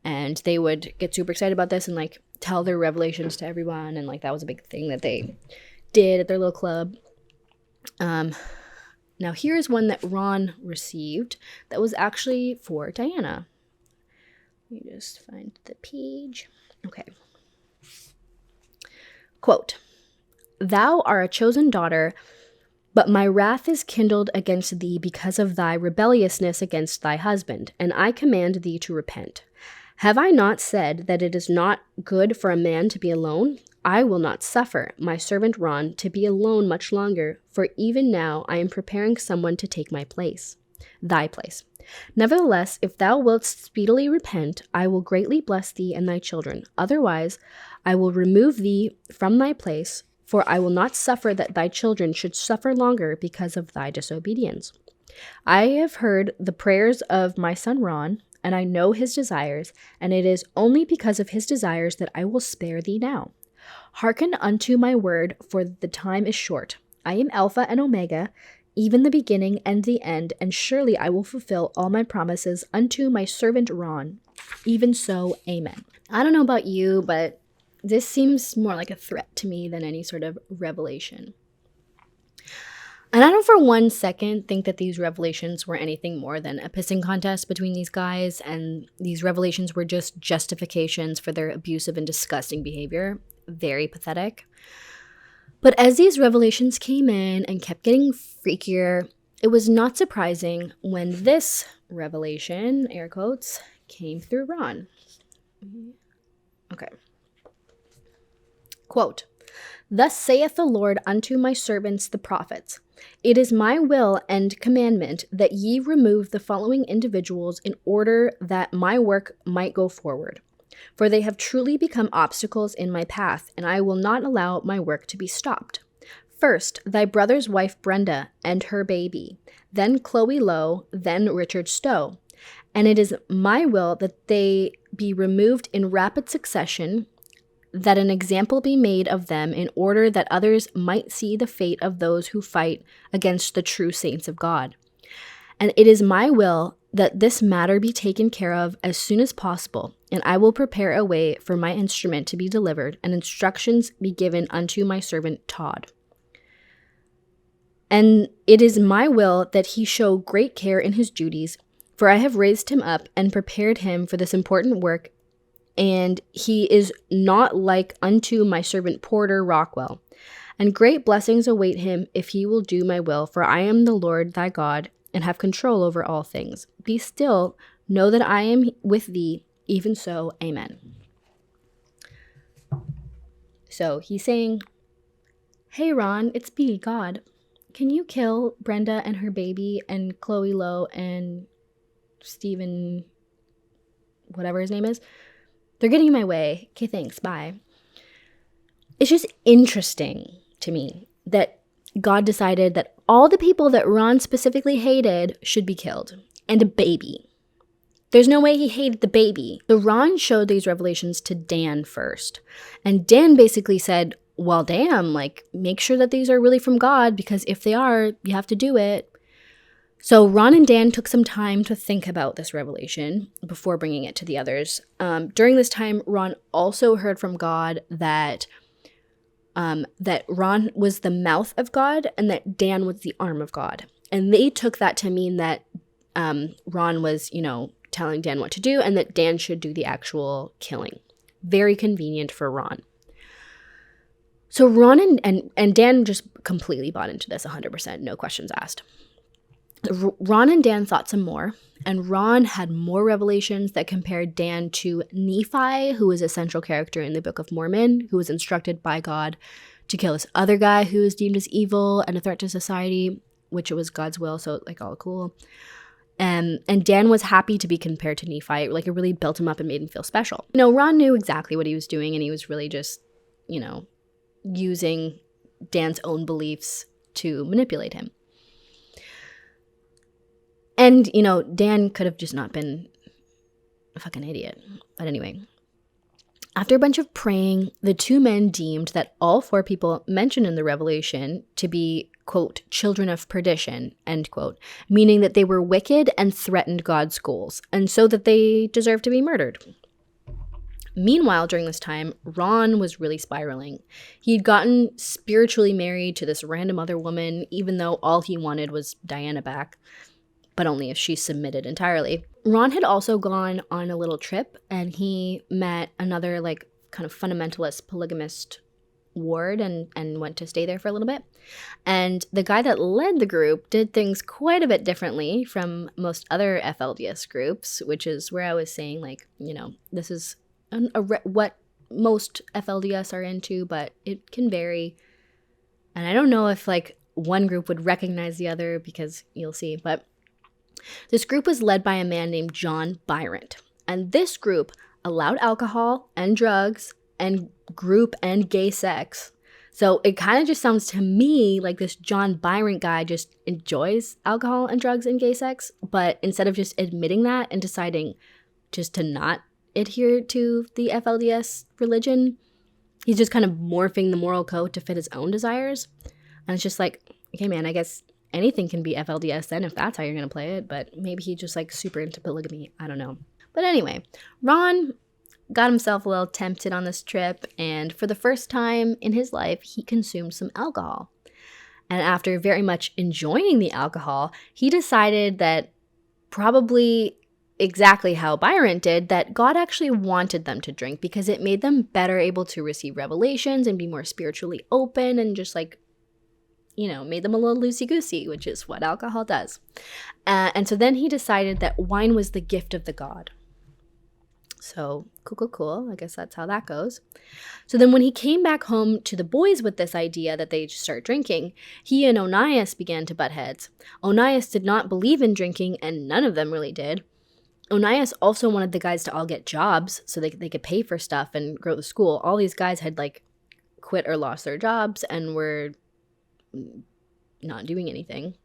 And they would get super excited about this and like tell their revelations to everyone. And like that was a big thing that they did at their little club. Now here's one that Ron received that was actually for Diana. Let me just find the page. Okay. Quote, "Thou art a chosen daughter, but my wrath is kindled against thee because of thy rebelliousness against thy husband, and I command thee to repent. Have I not said that it is not good for a man to be alone? I will not suffer my servant Ron to be alone much longer, for even now I am preparing someone to take my place, thy place. Nevertheless, if thou wilt speedily repent, I will greatly bless thee and thy children. Otherwise, I will remove thee from thy place, for I will not suffer that thy children should suffer longer because of thy disobedience. I have heard the prayers of my son Ron, and I know his desires, and it is only because of his desires that I will spare thee now. Hearken unto my word, for the time is short. I am Alpha and Omega, even the beginning and the end, and surely I will fulfill all my promises unto my servant Ron. Even so, amen." I don't know about you, but This seems more like a threat to me than any sort of revelation. And I don't for one second think that these revelations were anything more than a pissing contest between these guys, and these revelations were just justifications for their abusive and disgusting behavior. Very pathetic. But as these revelations came in and kept getting freakier, it was not surprising when this revelation, air quotes, came through Ron. Okay. Quote, "Thus saith the Lord unto my servants the prophets, it is my will and commandment that ye remove the following individuals in order that my work might go forward. For they have truly become obstacles in my path, and I will not allow my work to be stopped. First, thy brother's wife Brenda and her baby, then Chloe Lowe, then Richard Stowe. And it is my will that they be removed in rapid succession, that an example be made of them in order that others might see the fate of those who fight against the true saints of God. And it is my will that this matter be taken care of as soon as possible, and I will prepare a way for my instrument to be delivered, and instructions be given unto my servant Todd. And it is my will that he show great care in his duties, for I have raised him up and prepared him for this important work, and he is not like unto my servant Porter Rockwell. And great blessings await him if he will do my will, for I am the Lord thy God, and have control over all things. Be still, know that I am with thee, even so, amen." So he's saying, "Hey Ron, it's me, God. Can you kill Brenda and her baby and Chloe Lowe and Stephen, whatever his name is? They're getting in my way. Okay, thanks, bye." It's just interesting to me that God decided that all the people that Ron specifically hated should be killed, and a baby. There's no way he hated the baby. So Ron showed these revelations to Dan first, and Dan basically said, well, damn, like, make sure that these are really from God, because if they are, you have to do it. So Ron and Dan took some time to think about this revelation before bringing it to the others. During this time, Ron also heard from God that Ron was the mouth of God and that Dan was the arm of God. And they took that to mean that Ron was, telling Dan what to do, and that Dan should do the actual killing. Very convenient for Ron. So Ron and Dan just completely bought into this 100%, no questions asked. Ron and Dan thought some more, and Ron had more revelations that compared Dan to Nephi, who was a central character in the Book of Mormon, who was instructed by God to kill this other guy who was deemed as evil and a threat to society, which it was God's will, so like all cool. And Dan was happy to be compared to Nephi. Like, it really built him up and made him feel special. Ron knew exactly what he was doing, and he was really just, using Dan's own beliefs to manipulate him. And, Dan could have just not been a fucking idiot. But anyway, after a bunch of praying, the two men deemed that all four people mentioned in the revelation to be, quote, children of perdition, end quote, meaning that they were wicked and threatened God's goals, and so that they deserved to be murdered. Meanwhile, during this time, Ron was really spiraling. He'd gotten spiritually married to this random other woman, even though all he wanted was Diana back, but only if she submitted entirely. Ron had also gone on a little trip, and he met another, kind of fundamentalist polygamist ward and went to stay there for a little bit. And the guy that led the group did things quite a bit differently from most other FLDS groups, which is where I was saying, this is what most FLDS are into, but it can vary. And I don't know if, one group would recognize the other, because you'll see, but this group was led by a man named John Byrant, and this group allowed alcohol and drugs and group and gay sex. So it kind of just sounds to me like this John Byrant guy just enjoys alcohol and drugs and gay sex, but instead of just admitting that and deciding just to not adhere to the FLDS religion, he's just kind of morphing the moral code to fit his own desires. And it's just like, okay, man, I guess anything can be FLDS then if that's how you're going to play it, but maybe he's just super into polygamy. I don't know. But anyway, Ron got himself a little tempted on this trip, and for the first time in his life, he consumed some alcohol. And after very much enjoying the alcohol, he decided that, probably exactly how Byron did, that God actually wanted them to drink because it made them better able to receive revelations and be more spiritually open, and just like, made them a little loosey-goosey, which is what alcohol does. And so then he decided that wine was the gift of the god. So cool. I guess that's how that goes. So then when he came back home to the boys with this idea that they just start drinking, he and Onias began to butt heads. Onias did not believe in drinking, and none of them really did. Onias also wanted the guys to all get jobs so they could pay for stuff and grow the school. All these guys had quit or lost their jobs and were not doing anything.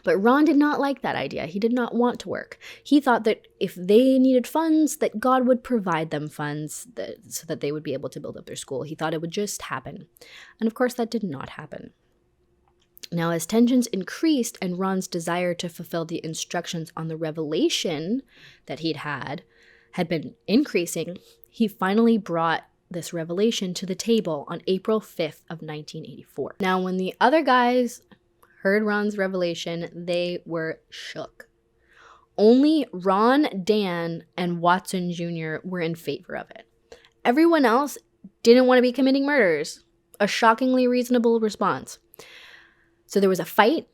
But Ron did not like that idea. He did not want to work. He thought that if they needed funds, that God would provide them funds so that they would be able to build up their school. He thought it would just happen. And of course, that did not happen. Now, as tensions increased and Ron's desire to fulfill the instructions on the revelation that he'd had been increasing, he finally brought this revelation to the table on April 5th of 1984. Now, when the other guys heard Ron's revelation, they were shook. Only Ron, Dan, and Watson Jr. were in favor of it. Everyone else didn't want to be committing murders. A shockingly reasonable response. So there was a fight,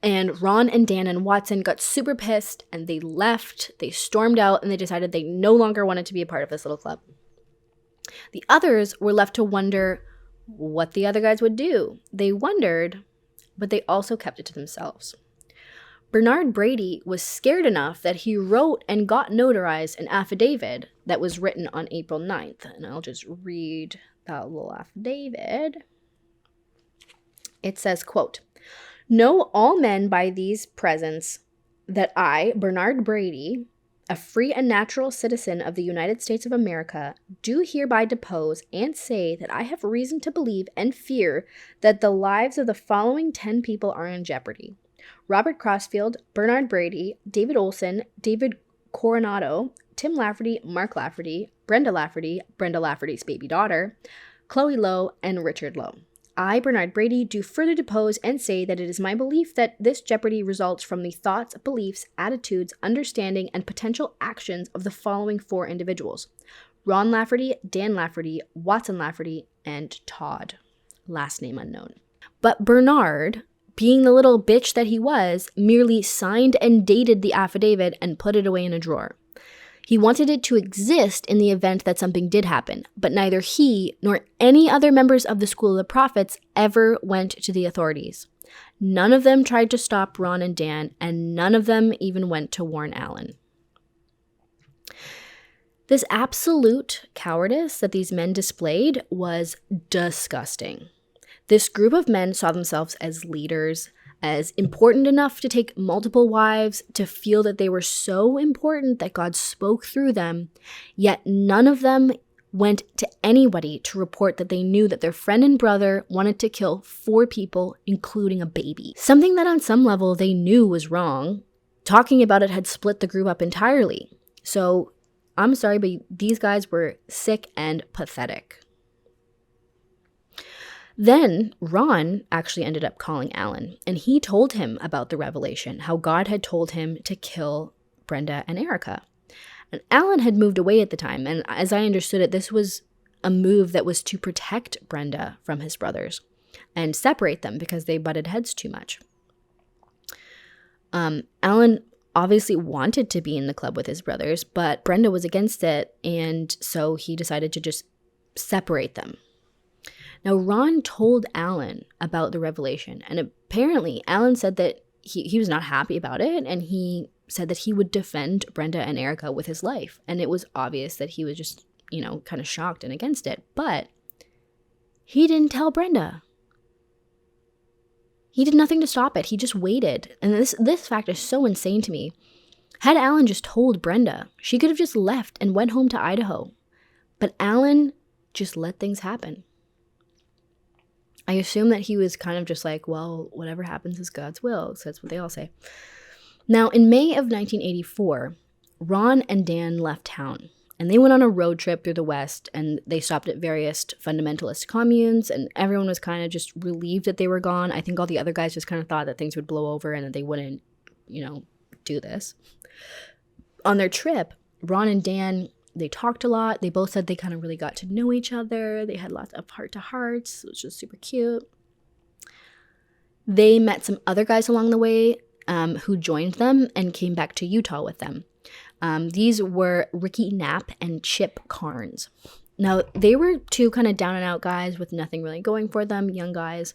and Ron and Dan and Watson got super pissed, and they left, they stormed out, and they decided they no longer wanted to be a part of this little club. The others were left to wonder what the other guys would do. They wondered, but they also kept it to themselves. Bernard Brady was scared enough that he wrote and got notarized an affidavit that was written on April 9th. And I'll just read that little affidavit. It says, quote, "Know all men by these presents that I, Bernard Brady, a free and natural citizen of the United States of America, do hereby depose and say that I have reason to believe and fear that the lives of the following 10 people are in jeopardy: Robert Crossfield, Bernard Brady, David Olson, David Coronado, Tim Lafferty, Mark Lafferty, Brenda Lafferty, Brenda Lafferty's baby daughter, Chloe Lowe, and Richard Lowe. I, Bernard Brady, do further depose and say that it is my belief that this jeopardy results from the thoughts, beliefs, attitudes, understanding, and potential actions of the following 4 individuals: Ron Lafferty, Dan Lafferty, Watson Lafferty, and Todd, last name unknown." But Bernard, being the little bitch that he was, merely signed and dated the affidavit and put it away in a drawer. He wanted it to exist in the event that something did happen, but neither he nor any other members of the School of the Prophets ever went to the authorities. None of them tried to stop Ron and Dan, and none of them even went to warn Alan. This absolute cowardice that these men displayed was disgusting. This group of men saw themselves as leaders, as important enough to take multiple wives, to feel that they were so important that God spoke through them, yet none of them went to anybody to report that they knew that their friend and brother wanted to kill 4 people, including a baby. Something that on some level they knew was wrong. Talking about it had split the group up entirely. So, I'm sorry, but these guys were sick and pathetic. Then Ron actually ended up calling Alan, and he told him about the revelation, how God had told him to kill Brenda and Erica. And Alan had moved away at the time, and as I understood it, this was a move that was to protect Brenda from his brothers and separate them because they butted heads too much. Alan obviously wanted to be in the club with his brothers, but Brenda was against it, and so he decided to just separate them. Now, Ron told Alan about the revelation, and apparently Alan said that he was not happy about it, and he said that he would defend Brenda and Erica with his life. And it was obvious that he was just, kind of shocked and against it. But he didn't tell Brenda. He did nothing to stop it. He just waited. And this fact is so insane to me. Had Alan just told Brenda, she could have just left and went home to Idaho. But Alan just let things happen. I assume that he was kind of just like, well, whatever happens is God's will. So that's what they all say. Now, in May of 1984, Ron and Dan left town, And they went on a road trip through the West, and they stopped at various fundamentalist communes, and everyone was kind of just relieved that they were gone. I think all the other guys just kind of thought that things would blow over and that they wouldn't, do this. On their trip, Ron and Dan, they talked a lot. They both said they kind of really got to know each other. They had lots of heart-to-hearts, which was super cute. They met some other guys along the way who joined them and came back to Utah with them. These were Ricky Knapp and Chip Carnes. Now, they were two kind of down-and-out guys with nothing really going for them, young guys.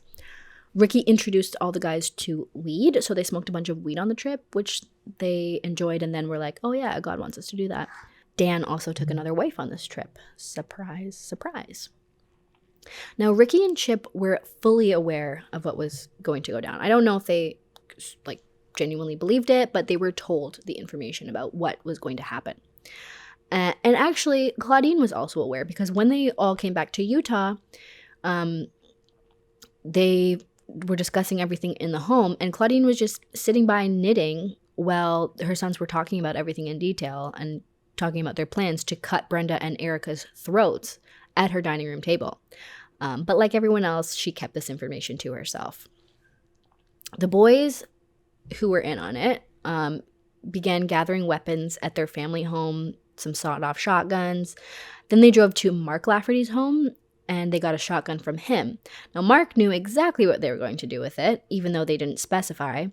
Ricky introduced all the guys to weed, so they smoked a bunch of weed on the trip, which they enjoyed, and then were like, oh yeah, God wants us to do that. Dan also took another wife on this trip. Surprise, surprise. Now, Ricky and Chip were fully aware of what was going to go down. I don't know if they, genuinely believed it, but they were told the information about what was going to happen. And actually, Claudine was also aware, because when they all came back to Utah, they were discussing everything in the home, and Claudine was just sitting by knitting while her sons were talking about everything in detail and talking about their plans to cut Brenda and Erica's throats at her dining room table. But like everyone else, she kept this information to herself. The boys who were in on it began gathering weapons at their family home, some sawed-off shotguns. Then they drove to Mark Lafferty's home, and they got a shotgun from him. Now, Mark knew exactly what they were going to do with it, even though they didn't specify,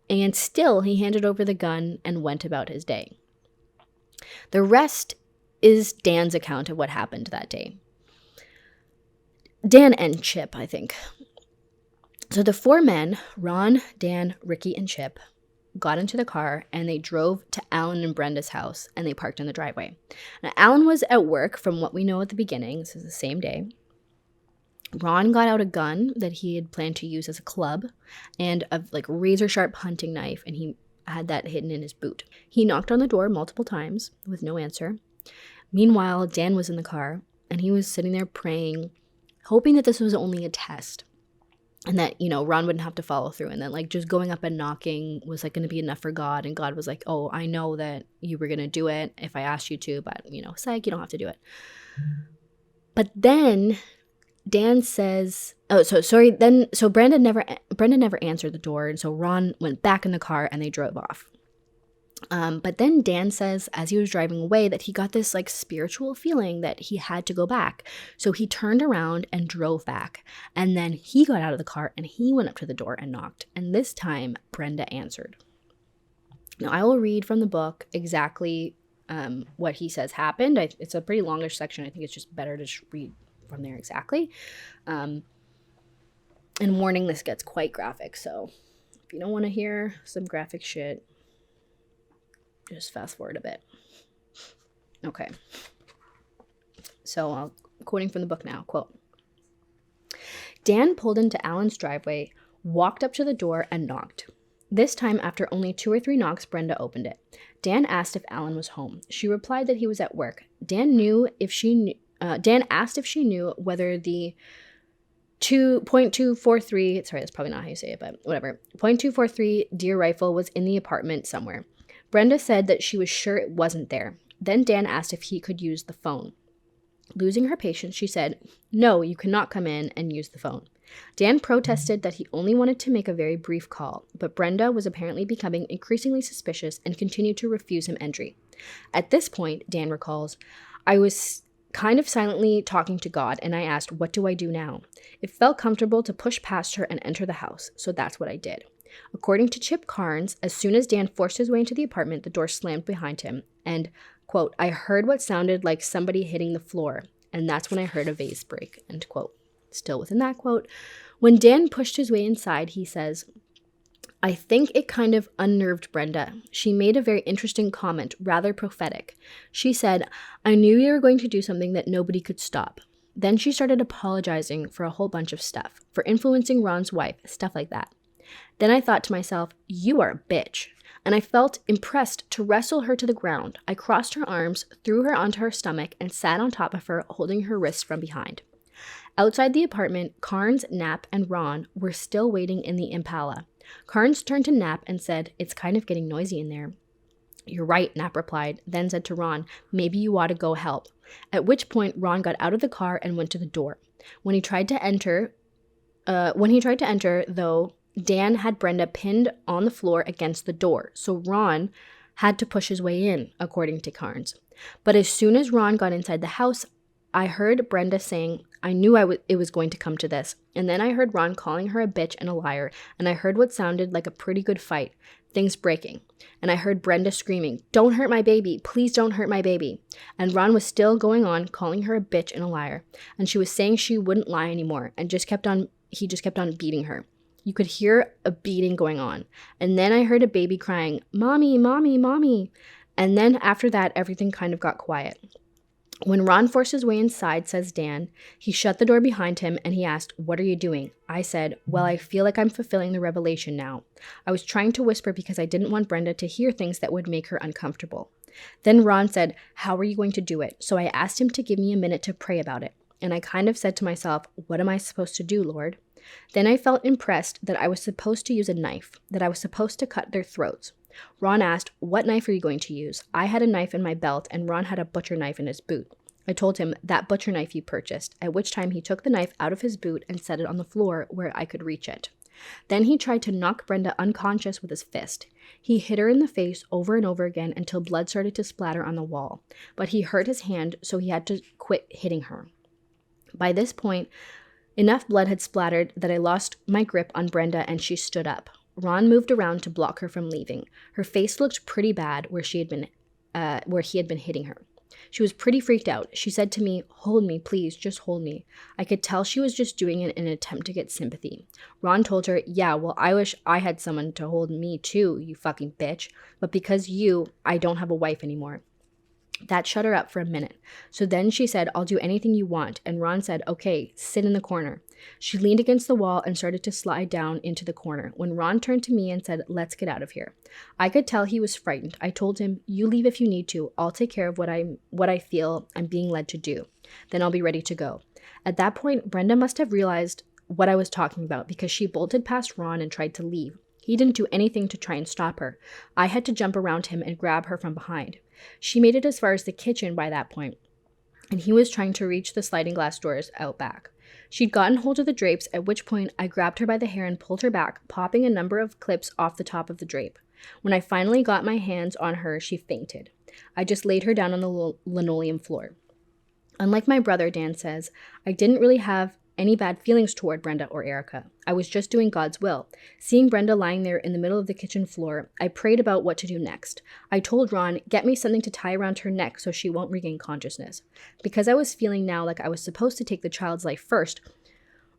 and still he handed over the gun and went about his day. The rest is Dan's account of what happened that day. Dan and Chip, I think. So the four men, Ron, Dan, Ricky, and Chip, got into the car and they drove to Alan and Brenda's house, and they parked in the driveway. Now, Alan was at work from what we know at the beginning. This is the same day. Ron got out a gun that he had planned to use as a club and a razor sharp hunting knife, and he had that hidden in his boot. He knocked on the door multiple times with no answer. Meanwhile, Dan was in the car, and he was sitting there praying, hoping that this was only a test. And that, Ron wouldn't have to follow through. And then, just going up and knocking was, going to be enough for God. And God was like, oh, I know that you were going to do it if I asked you to. But, psych, you don't have to do it. But then Dan says, so Brenda never answered the door. And so Ron went back in the car and they drove off. But then Dan says, as he was driving away, that he got this spiritual feeling that he had to go back. So he turned around and drove back. And then he got out of the car and he went up to the door and knocked. And this time, Brenda answered. Now, I will read from the book exactly what he says happened. It's a pretty longish section. I think it's just better to read from there exactly. And warning, this gets quite graphic. So if you don't want to hear some graphic shit, just fast forward a bit. Okay. So I'm quoting from the book now. Quote, Dan pulled into Alan's driveway, walked up to the door, and knocked. This time, after only 2 or 3 knocks, Brenda opened it. Dan asked if Alan was home. She replied that he was at work. Dan asked if she knew whether the .243, sorry, that's probably not how you say it, but whatever, .243 deer rifle was in the apartment somewhere. Brenda said that she was sure it wasn't there. Then Dan asked if he could use the phone. Losing her patience, she said, no, you cannot come in and use the phone. Dan protested that he only wanted to make a very brief call, but Brenda was apparently becoming increasingly suspicious and continued to refuse him entry. At this point, Dan recalls, I was kind of silently talking to God, and I asked, what do I do now? It felt comfortable to push past her and enter the house, so that's what I did. According to Chip Carnes, as soon as Dan forced his way into the apartment, the door slammed behind him, and, quote, I heard what sounded like somebody hitting the floor, and that's when I heard a vase break, end quote. Still within that quote, when Dan pushed his way inside, he says, I think it kind of unnerved Brenda. She made a very interesting comment, rather prophetic. She said, I knew you were going to do something that nobody could stop. Then she started apologizing for a whole bunch of stuff, for influencing Ron's wife, stuff like that. Then I thought to myself, you are a bitch. And I felt impressed to wrestle her to the ground. I crossed her arms, threw her onto her stomach, and sat on top of her, holding her wrists from behind. Outside the apartment, Carnes, Knapp, and Ron were still waiting in the Impala. Carnes turned to Knapp and said, it's kind of getting noisy in there. You're right, Nap replied, then said to Ron, maybe you ought to go help. At which point, Ron got out of the car and went to the door. When he tried to enter, though, Dan had Brenda pinned on the floor against the door, so Ron had to push his way in, according to Carnes. But as soon as Ron got inside the house, I heard Brenda saying, I knew it was going to come to this. And then I heard Ron calling her a bitch and a liar, and I heard what sounded like a pretty good fight, things breaking. And I heard Brenda screaming, don't hurt my baby, please don't hurt my baby. And Ron was still going on, calling her a bitch and a liar. And she was saying she wouldn't lie anymore, and he just kept on beating her. You could hear a beating going on. And then I heard a baby crying, Mommy, Mommy, Mommy. And then after that, everything kind of got quiet. When Ron forced his way inside, says Dan, he shut the door behind him and he asked, what are you doing? I said, well, I feel like I'm fulfilling the revelation now. I was trying to whisper because I didn't want Brenda to hear things that would make her uncomfortable. Then Ron said, how are you going to do it? So I asked him to give me a minute to pray about it. And I kind of said to myself, what am I supposed to do, Lord? Then I felt impressed that I was supposed to use a knife, that I was supposed to cut their throats. Ron asked, what knife are you going to use? I had a knife in my belt and Ron had a butcher knife in his boot. I told him, that butcher knife you purchased, at which time he took the knife out of his boot and set it on the floor where I could reach it. Then he tried to knock Brenda unconscious with his fist. He hit her in the face over and over again until blood started to splatter on the wall. But he hurt his hand, so he had to quit hitting her. By this point, enough blood had splattered that I lost my grip on Brenda and she stood up. Ron moved around to block her from leaving. Her face looked pretty bad where he had been hitting her. She was pretty freaked out. She said to me, hold me, please, just hold me. I could tell she was just doing it in an attempt to get sympathy. Ron told her, yeah, well, I wish I had someone to hold me too, you fucking bitch. But because I don't have a wife anymore. That shut her up for a minute. So then she said, I'll do anything you want. And Ron said, okay, sit in the corner. She leaned against the wall and started to slide down into the corner when Ron turned to me and said, let's get out of here. I could tell he was frightened. I told him, you leave if you need to. I'll take care of what I feel I'm being led to do. Then I'll be ready to go. At that point, Brenda must have realized what I was talking about because she bolted past Ron and tried to leave. He didn't do anything to try and stop her. I had to jump around him and grab her from behind. She made it as far as the kitchen by that point, and he was trying to reach the sliding glass doors out back. She'd gotten hold of the drapes, at which point I grabbed her by the hair and pulled her back, popping a number of clips off the top of the drape. When I finally got my hands on her, she fainted. I just laid her down on the linoleum floor. Unlike my brother, Dan says, I didn't really have any bad feelings toward Brenda or Erica. I was just doing God's will. Seeing Brenda lying there in the middle of the kitchen floor, I prayed about what to do next. I told Ron, get me something to tie around her neck so she won't regain consciousness. Because I was feeling now like I was supposed to take the child's life first,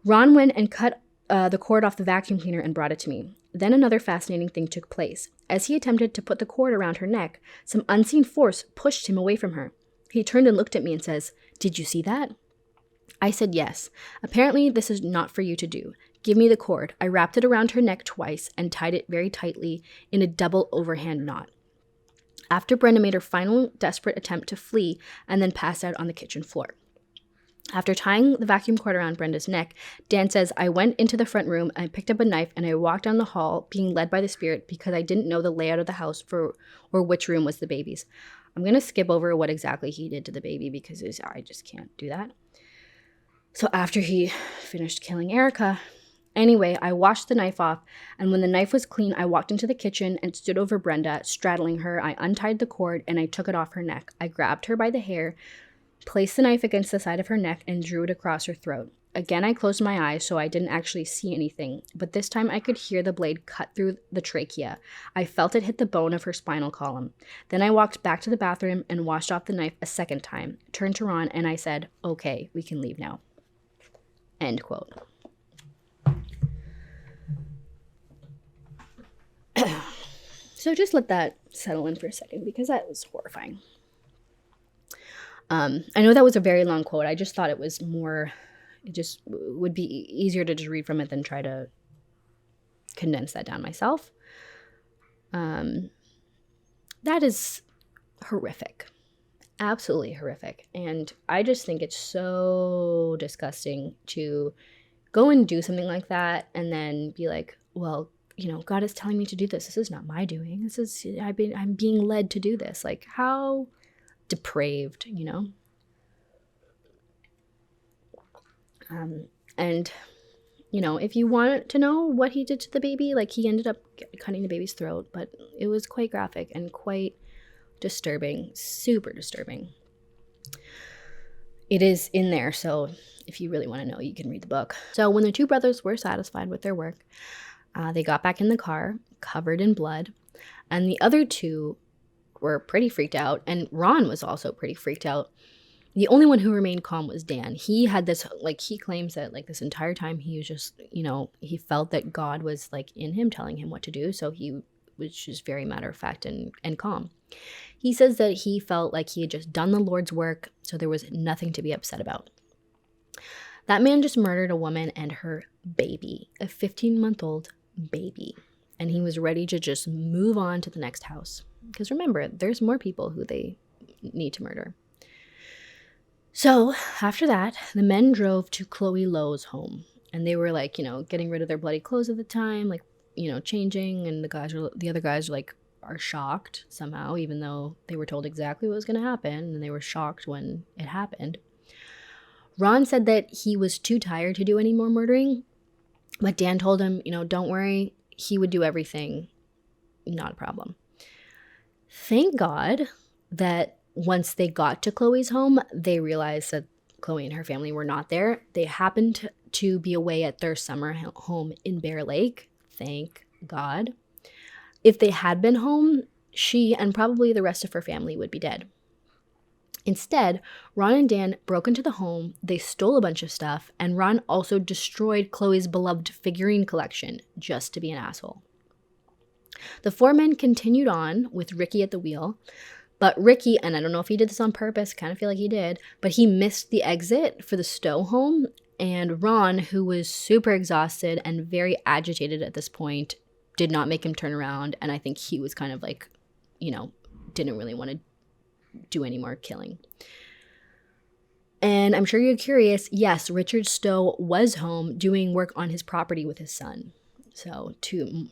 Ron went and cut the cord off the vacuum cleaner and brought it to me. Then another fascinating thing took place. As he attempted to put the cord around her neck, some unseen force pushed him away from her. He turned and looked at me and says, did you see that? I said yes. Apparently, this is not for you to do. Give me the cord. I wrapped it around her neck twice and tied it very tightly in a double overhand knot. After Brenda made her final desperate attempt to flee and then passed out on the kitchen floor. After tying the vacuum cord around Brenda's neck, Dan says, I went into the front room, I picked up a knife, and I walked down the hall, being led by the spirit because I didn't know the layout of the house or which room was the baby's. I'm going to skip over what exactly he did to the baby because I just can't do that. So after he finished killing Erica, anyway, I washed the knife off, and when the knife was clean, I walked into the kitchen and stood over Brenda, straddling her. I untied the cord, and I took it off her neck. I grabbed her by the hair, placed the knife against the side of her neck, and drew it across her throat. Again, I closed my eyes so I didn't actually see anything, but this time I could hear the blade cut through the trachea. I felt it hit the bone of her spinal column. Then I walked back to the bathroom and washed off the knife a second time, turned to Ron, and I said, okay, we can leave now. End quote. So just let that settle in for a second because that was horrifying. I know that was a very long quote. I just thought it was more, it just would be easier to just read from it than try to condense that down myself. That is horrific. Absolutely horrific. And I just think it's so disgusting to go and do something like that and then be like, well, God is telling me to do this. This is not my doing. I'm being led to do this. Like, how depraved, And, if you want to know what he did to the baby, like, he ended up cutting the baby's throat, but it was quite graphic and quite disturbing, super disturbing. It is in there, so if you really want to know, you can read the book. So when the two brothers were satisfied with their work, they got back in the car, covered in blood, and the other two were pretty freaked out, and Ron was also pretty freaked out. The only one who remained calm was Dan. He had this, he claims that, this entire time he was just, he felt that God was, in him telling him what to do, so he was just very matter-of-fact and calm. He says that he felt like he had just done the Lord's work, so there was nothing to be upset about. That man just murdered a woman and her baby, a 15-month-old baby, and he was ready to just move on to the next house. Because remember, there's more people who they need to murder. So after that, the men drove to Chloe Lowe's home, and they were getting rid of their bloody clothes at the time, changing, and the other guys are shocked somehow, even though they were told exactly what was going to happen, and they were shocked when it happened. Ron said that he was too tired to do any more murdering, but Dan told him, don't worry, he would do everything, not a problem. Thank God that once they got to Chloe's home, they realized that Chloe and her family were not there. They happened to be away at their summer home in Bear Lake. Thank God. If they had been home, she and probably the rest of her family would be dead. Instead, Ron and Dan broke into the home, they stole a bunch of stuff, and Ron also destroyed Chloe's beloved figurine collection just to be an asshole. The four men continued on with Ricky at the wheel, but Ricky, and I don't know if he did this on purpose, kind of feel like he did, but he missed the exit for the Stowe home, and Ron, who was super exhausted and very agitated at this point, did not make him turn around, and I think he was kind of didn't really want to do any more killing. And I'm sure you're curious, yes, Richard Stowe was home doing work on his property with his son. So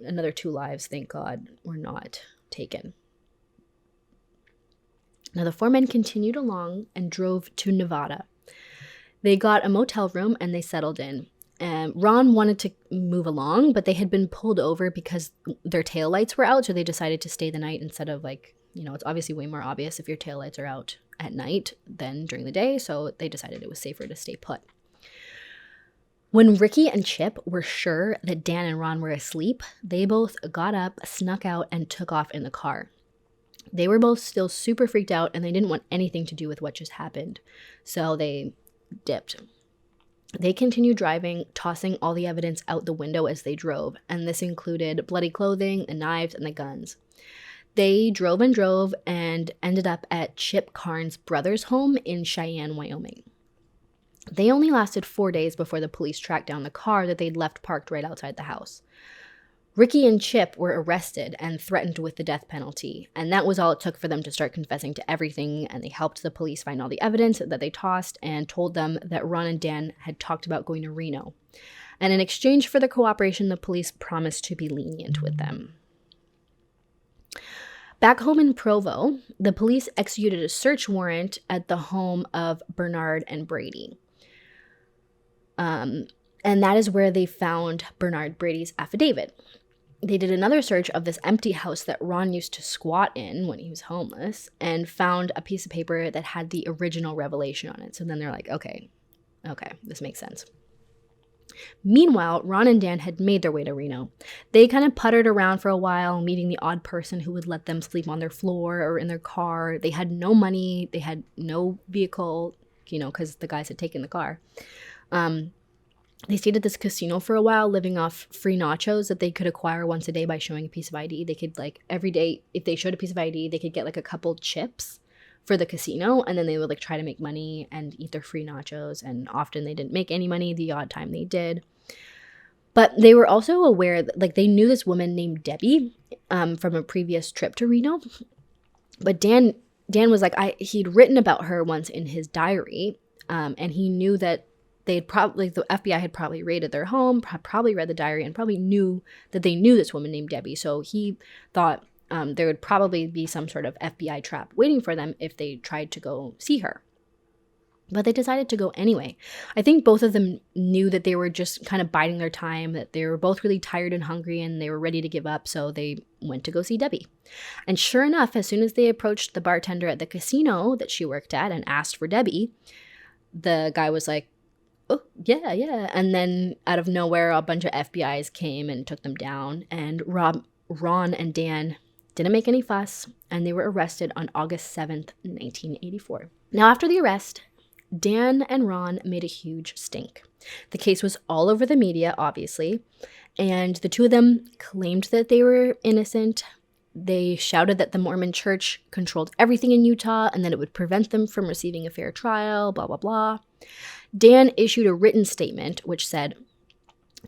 another two lives, thank God, were not taken. Now the four men continued along and drove to Nevada. They got a motel room and they settled in. Ron wanted to move along, but they had been pulled over because their taillights were out, so they decided to stay the night instead of it's obviously way more obvious if your taillights are out at night than during the day, so they decided it was safer to stay put. When Ricky and Chip were sure that Dan and Ron were asleep, they both got up, snuck out, and took off in the car. They were both still super freaked out, and they didn't want anything to do with what just happened, so they dipped. They continued driving, tossing all the evidence out the window as they drove, and this included bloody clothing, the knives, and the guns. They drove and drove and ended up at Chip Carnes' brother's home in Cheyenne, Wyoming. They only lasted 4 days before the police tracked down the car that they'd left parked right outside the house. Ricky and Chip were arrested and threatened with the death penalty, and that was all it took for them to start confessing to everything, and they helped the police find all the evidence that they tossed and told them that Ron and Dan had talked about going to Reno. And in exchange for the cooperation, the police promised to be lenient with them. Back home in Provo, the police executed a search warrant at the home of Bernard and Brady. And that is where they found Bernard Brady's affidavit. They did another search of this empty house that Ron used to squat in when he was homeless and found a piece of paper that had the original revelation on it. So then they're like, okay, this makes sense. Meanwhile, Ron and Dan had made their way to Reno. They kind of puttered around for a while, meeting the odd person who would let them sleep on their floor or in their car. They had no money. They had no vehicle, because the guys had taken the car. They stayed at this casino for a while, living off free nachos that they could acquire once a day by showing a piece of ID. They could, every day, if they showed a piece of ID, they could get, a couple chips for the casino, and then they would, try to make money and eat their free nachos, and often they didn't make any money the odd time they did. But they were also aware that, they knew this woman named Debbie from a previous trip to Reno. But Dan was he'd written about her once in his diary, and he knew that the FBI had probably raided their home, probably read the diary, and probably knew that they knew this woman named Debbie. So he thought there would probably be some sort of FBI trap waiting for them if they tried to go see her. But they decided to go anyway. I think both of them knew that they were just kind of biding their time, that they were both really tired and hungry and they were ready to give up, so they went to go see Debbie. And sure enough, as soon as they approached the bartender at the casino that she worked at and asked for Debbie, the guy was like, "Oh, yeah. And then out of nowhere, a bunch of FBI's came and took them down. And Ron and Dan didn't make any fuss, and they were arrested on August 7th, 1984. Now, after the arrest, Dan and Ron made a huge stink. The case was all over the media, obviously, and the two of them claimed that they were innocent. They shouted that the Mormon Church controlled everything in Utah and that it would prevent them from receiving a fair trial, blah, blah, blah. Dan issued a written statement which said,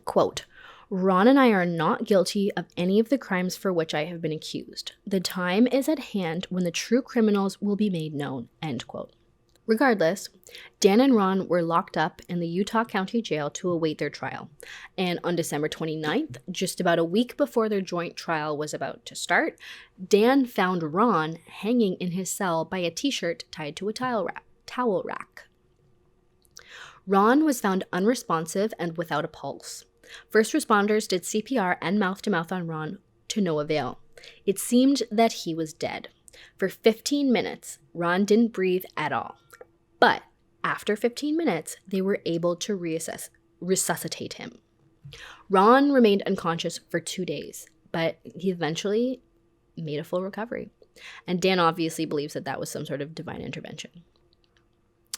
quote, "Ron and I are not guilty of any of the crimes for which I have been accused. The time is at hand when the true criminals will be made known," end quote. Regardless, Dan and Ron were locked up in the Utah County Jail to await their trial. And on December 29th, just about a week before their joint trial was about to start, Dan found Ron hanging in his cell by a t-shirt tied to a towel rack. Ron was found unresponsive and without a pulse. First responders did CPR and mouth-to-mouth on Ron to no avail. It seemed that he was dead. For 15 minutes, Ron didn't breathe at all. But after 15 minutes, they were able to resuscitate him. Ron remained unconscious for 2 days, but he eventually made a full recovery. And Dan obviously believes that that was some sort of divine intervention.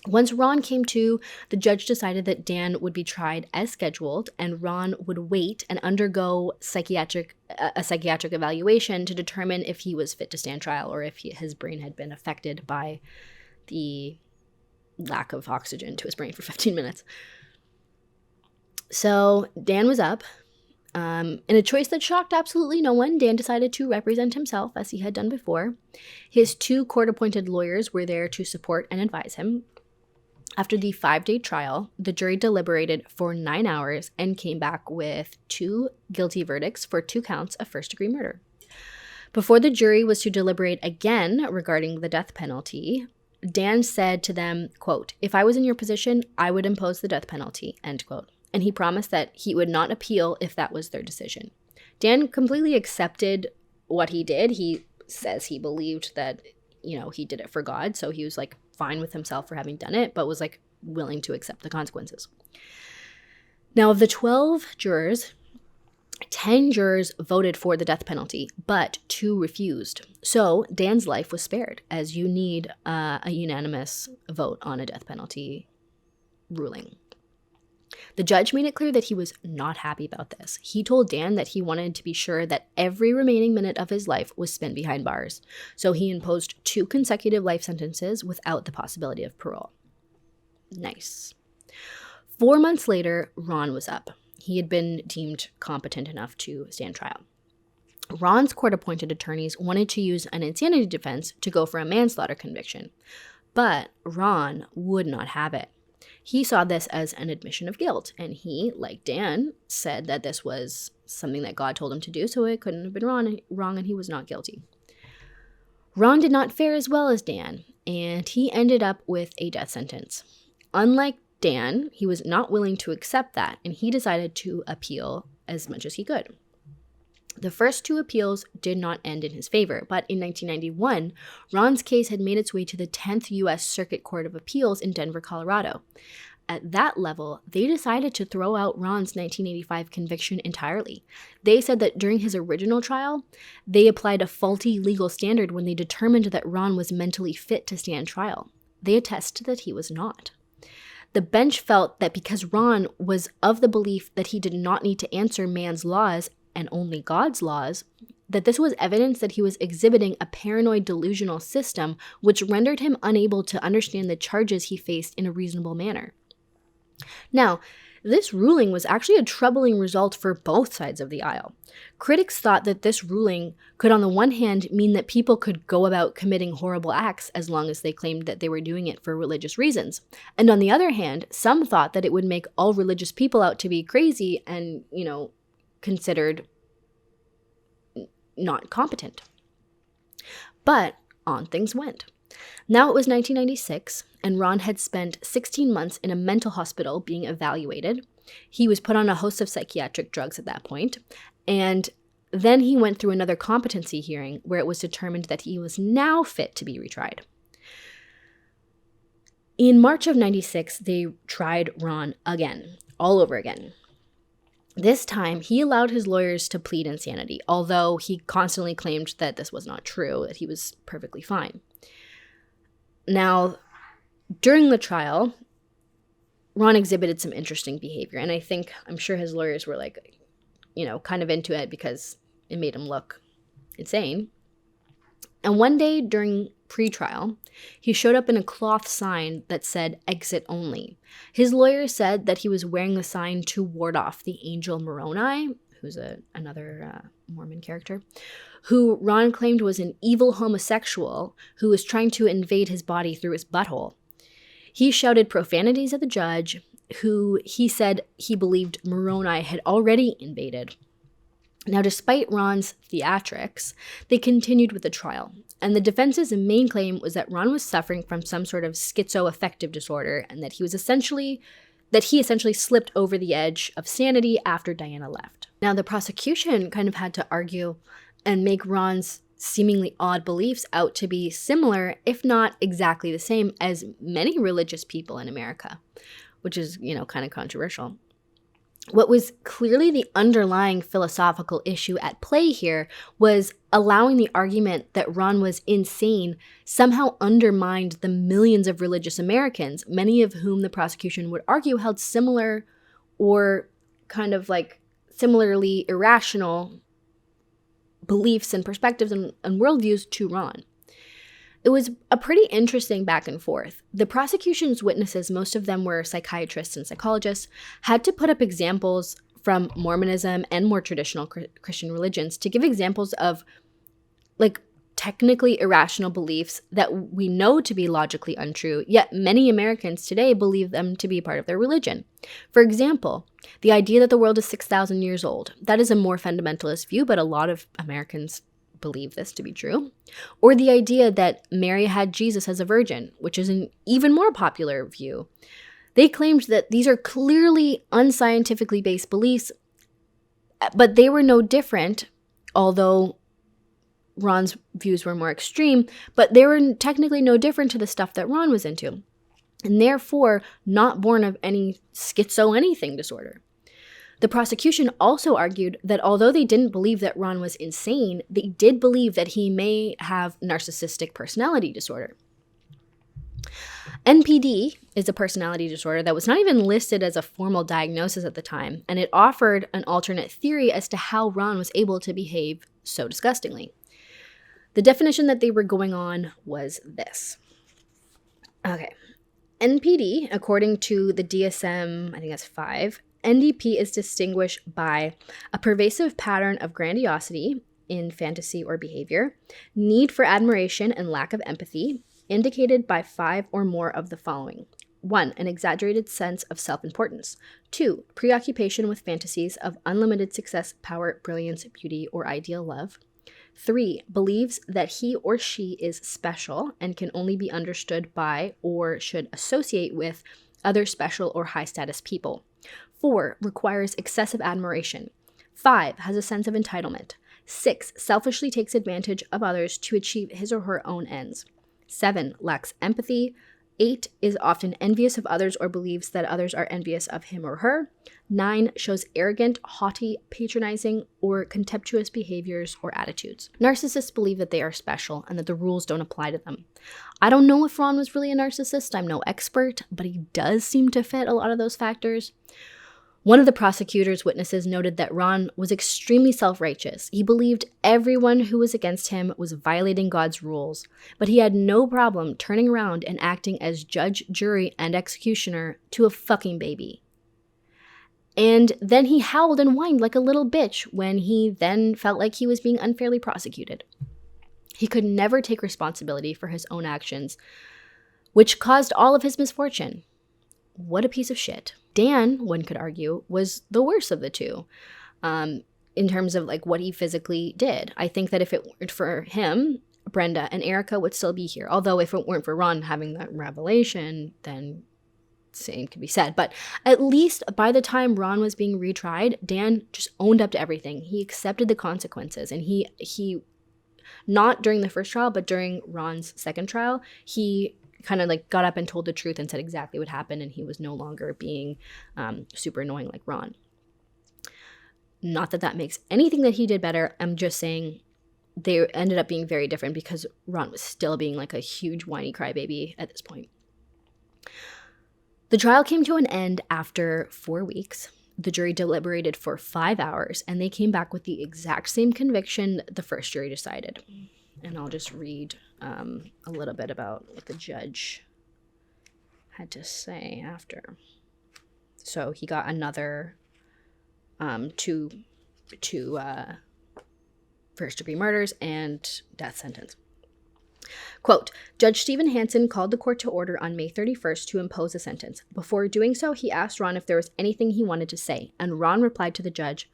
Once Ron came to, the judge decided that Dan would be tried as scheduled, and Ron would wait and undergo a psychiatric evaluation to determine if he was fit to stand trial or if his brain had been affected by the lack of oxygen to his brain for 15 minutes. So Dan was up. In a choice that shocked absolutely no one, Dan decided to represent himself as he had done before. His 2 court-appointed lawyers were there to support and advise him. After the 5-day trial, the jury deliberated for 9 hours and came back with 2 guilty verdicts for 2 counts of first-degree murder. Before the jury was to deliberate again regarding the death penalty, Dan said to them, quote, "If I was in your position, I would impose the death penalty," end quote. And he promised that he would not appeal if that was their decision. Dan completely accepted what he did. He says he believed that, he did it for God, so he was like fine with himself for having done it, but was like willing to accept the consequences. Now, of the 12 jurors, 10 jurors voted for the death penalty, but 2 refused. So Dan's life was spared, as you need a unanimous vote on a death penalty ruling. The judge made it clear that he was not happy about this. He told Dan that he wanted to be sure that every remaining minute of his life was spent behind bars. So he imposed 2 consecutive life sentences without the possibility of parole. Nice. 4 months later, Ron was up. He had been deemed competent enough to stand trial. Ron's court-appointed attorneys wanted to use an insanity defense to go for a manslaughter conviction, but Ron would not have it. He saw this as an admission of guilt, and he, like Dan, said that this was something that God told him to do, so it couldn't have been wrong, and he was not guilty. Ron did not fare as well as Dan, and he ended up with a death sentence. Unlike Dan, he was not willing to accept that, and he decided to appeal as much as he could. The first 2 appeals did not end in his favor, but in 1991, Ron's case had made its way to the 10th U.S. Circuit Court of Appeals in Denver, Colorado. At that level, they decided to throw out Ron's 1985 conviction entirely. They said that during his original trial, they applied a faulty legal standard when they determined that Ron was mentally fit to stand trial. They attest that he was not. The bench felt that because Ron was of the belief that he did not need to answer man's laws and only God's laws, that this was evidence that he was exhibiting a paranoid delusional system which rendered him unable to understand the charges he faced in a reasonable manner. Now, this ruling was actually a troubling result for both sides of the aisle. Critics thought that this ruling could, on the one hand, mean that people could go about committing horrible acts as long as they claimed that they were doing it for religious reasons. And on the other hand, some thought that it would make all religious people out to be crazy and, considered not competent. But on things went. Now it was 1996, and Ron had spent 16 months in a mental hospital being evaluated. He was put on a host of psychiatric drugs at that point, and then he went through another competency hearing where it was determined that he was now fit to be retried. In March of 96, they tried Ron again, all over again. This time, he allowed his lawyers to plead insanity, although he constantly claimed that this was not true, that he was perfectly fine. Now, during the trial, Ron exhibited some interesting behavior, and I'm sure his lawyers were kind of into it because it made him look insane. And one day during pre-trial, he showed up in a cloth sign that said "exit only." His lawyer said that he was wearing the sign to ward off the angel Moroni, who's another Mormon character, who Ron claimed was an evil homosexual who was trying to invade his body through his butthole. He shouted profanities at the judge, who he said he believed Moroni had already invaded. Now, despite Ron's theatrics, they continued with the trial, and the defense's main claim was that Ron was suffering from some sort of schizoaffective disorder and that he essentially slipped over the edge of sanity after Diana left. Now, the prosecution kind of had to argue and make Ron's seemingly odd beliefs out to be similar, if not exactly the same, as many religious people in America, which is, kind of controversial. What was clearly the underlying philosophical issue at play here was allowing the argument that Ron was insane somehow undermined the millions of religious Americans, many of whom the prosecution would argue held similar or kind of similarly irrational beliefs and perspectives and worldviews to Ron. It was a pretty interesting back and forth. The prosecution's witnesses, most of them were psychiatrists and psychologists, had to put up examples from Mormonism and more traditional Christian religions to give examples of technically irrational beliefs that we know to be logically untrue, yet many Americans today believe them to be part of their religion. For example, the idea that the world is 6,000 years old. That is a more fundamentalist view, but a lot of Americans believe this to be true. Or the idea that Mary had Jesus as a virgin, which is an even more popular view. They claimed that these are clearly unscientifically based beliefs, but they were no different, although Ron's views were more extreme, but they were technically no different to the stuff that Ron was into, and therefore not born of any schizo-anything disorder. The prosecution also argued that although they didn't believe that Ron was insane, they did believe that he may have narcissistic personality disorder. NPD is a personality disorder that was not even listed as a formal diagnosis at the time, and it offered an alternate theory as to how Ron was able to behave so disgustingly. The definition that they were going on was this. Okay. NPD, according to the DSM, I think that's 5, NDP is distinguished by a pervasive pattern of grandiosity in fantasy or behavior, need for admiration and lack of empathy, indicated by 5 or more of the following. 1. An exaggerated sense of self-importance. 2. Preoccupation with fantasies of unlimited success, power, brilliance, beauty, or ideal love. 3. Believes that he or she is special and can only be understood by or should associate with other special or high-status people. 4. Requires excessive admiration. 5. Has a sense of entitlement. 6. Selfishly takes advantage of others to achieve his or her own ends. 7. Lacks empathy. 8. Is often envious of others or believes that others are envious of him or her. 9. Shows arrogant, haughty, patronizing, or contemptuous behaviors or attitudes. Narcissists believe that they are special and that the rules don't apply to them. I don't know if Ron was really a narcissist. I'm no expert, but he does seem to fit a lot of those factors. One of the prosecutor's witnesses noted that Ron was extremely self-righteous. He believed everyone who was against him was violating God's rules, but he had no problem turning around and acting as judge, jury, and executioner to a fucking baby. And then he howled and whined like a little bitch when he then felt like he was being unfairly prosecuted. He could never take responsibility for his own actions, which caused all of his misfortune. What a piece of shit. Dan, one could argue, was the worst of the two in terms of like what he physically did. I think that if it weren't for him, Brenda and Erica would still be here. Although if it weren't for Ron having that revelation, then same could be said. But at least by the time Ron was being retried, Dan just owned up to everything. He accepted the consequences, and he not during the first trial, but during Ron's second trial, he kind of like got up and told the truth and said exactly what happened, and he was no longer being super annoying like Ron. Not that that makes anything that he did better. I'm just saying they ended up being very different because Ron was still being like a huge whiny crybaby at this point. The trial came to an end after 4 weeks. The jury deliberated for 5 hours, and they came back with the exact same conviction the first jury decided. And I'll just read a little bit about what the judge had to say after. So he got another two first-degree murders and death sentence. Quote, Judge Stephen Hansen called the court to order on May 31st to impose a sentence. Before doing so, he asked Ron if there was anything he wanted to say, and Ron replied to the judge,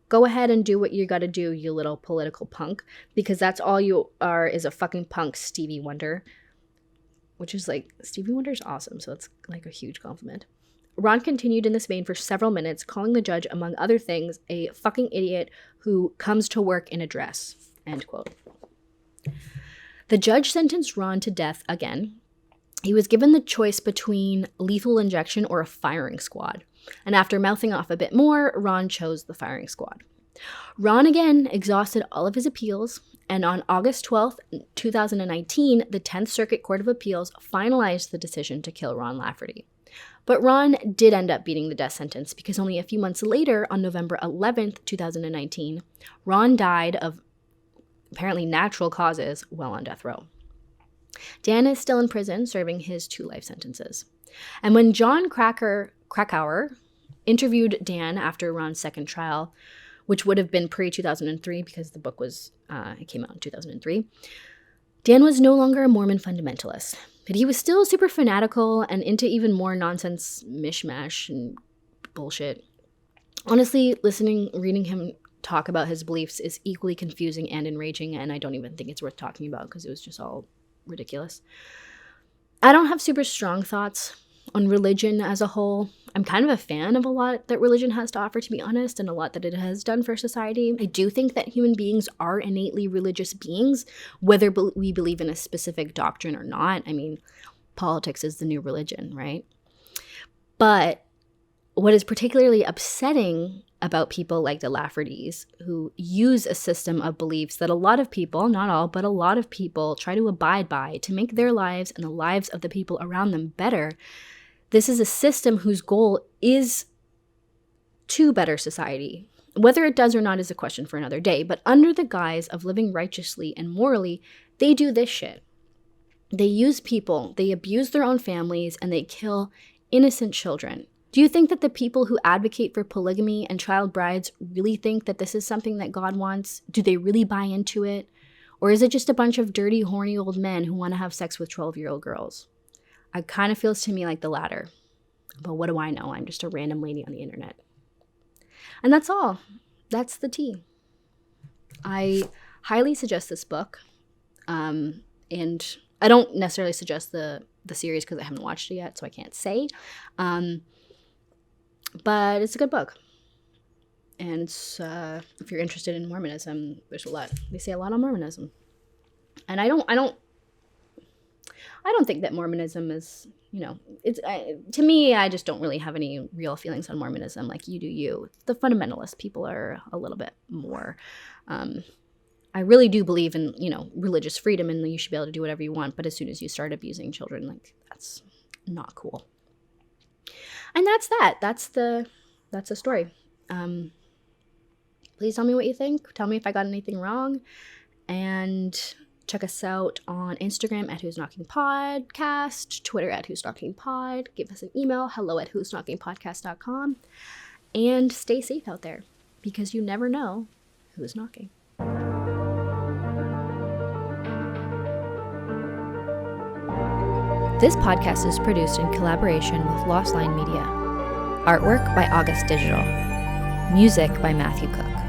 go ahead and do what you gotta do, you little political punk, because that's all you are is a fucking punk, Stevie Wonder. Which is like, Stevie Wonder's awesome, so it's like a huge compliment. Ron continued in this vein for several minutes, calling the judge, among other things, a fucking idiot who comes to work in a dress. End quote. The judge sentenced Ron to death again. He was given the choice between lethal injection or a firing squad. And after mouthing off a bit more, Ron chose the firing squad. Ron again exhausted all of his appeals, and on August 12th, 2019, the 10th Circuit Court of Appeals finalized the decision to kill Ron Lafferty. But Ron did end up beating the death sentence because only a few months later, on November 11th, 2019, Ron died of apparently natural causes while on death row. Dan is still in prison serving his 2 life sentences. And when John Krakauer interviewed Dan after Ron's second trial, which would have been pre-2003 because the book was it came out in 2003, Dan was no longer a Mormon fundamentalist, but he was still super fanatical and into even more nonsense mishmash and bullshit. Honestly, reading him talk about his beliefs is equally confusing and enraging, and I don't even think it's worth talking about because it was just all ridiculous. I don't have super strong thoughts on religion as a whole. I'm kind of a fan of a lot that religion has to offer, to be honest, and a lot that it has done for society. I do think that human beings are innately religious beings, whether we believe in a specific doctrine or not. I mean, politics is the new religion, right? But what is particularly upsetting about people like the Laffertys, who use a system of beliefs that a lot of people, not all, but a lot of people try to abide by to make their lives and the lives of the people around them better. This is a system whose goal is to better society. Whether it does or not is a question for another day, but under the guise of living righteously and morally, they do this shit. They use people, they abuse their own families, and they kill innocent children. Do you think that the people who advocate for polygamy and child brides really think that this is something that God wants? Do they really buy into it? Or is it just a bunch of dirty, horny old men who want to have sex with 12-year-old girls? It kind of feels to me like the latter. But what do I know? I'm just a random lady on the internet. And that's all. That's the tea. I highly suggest this book. And I don't necessarily suggest the series because I haven't watched it yet, so I can't say. But it's a good book. And it's, if you're interested in Mormonism, there's a lot. They say a lot on Mormonism. And I don't think that Mormonism is, it's to me, I just don't really have any real feelings on Mormonism like you do you. The fundamentalist people are a little bit more. I really do believe in, religious freedom and you should be able to do whatever you want. But as soon as you start abusing children, that's not cool. And that's that. That's the story. Please tell me what you think. Tell me if I got anything wrong. And check us out on Instagram at Who's Knocking Podcast, Twitter at Who's Knocking Pod. Give us an email, hello@whosknockingpodcast.com. and stay safe out there, because you never know who's knocking. This podcast is produced in collaboration with Lost Line Media. Artwork by August Digital. Music by Matthew Cook.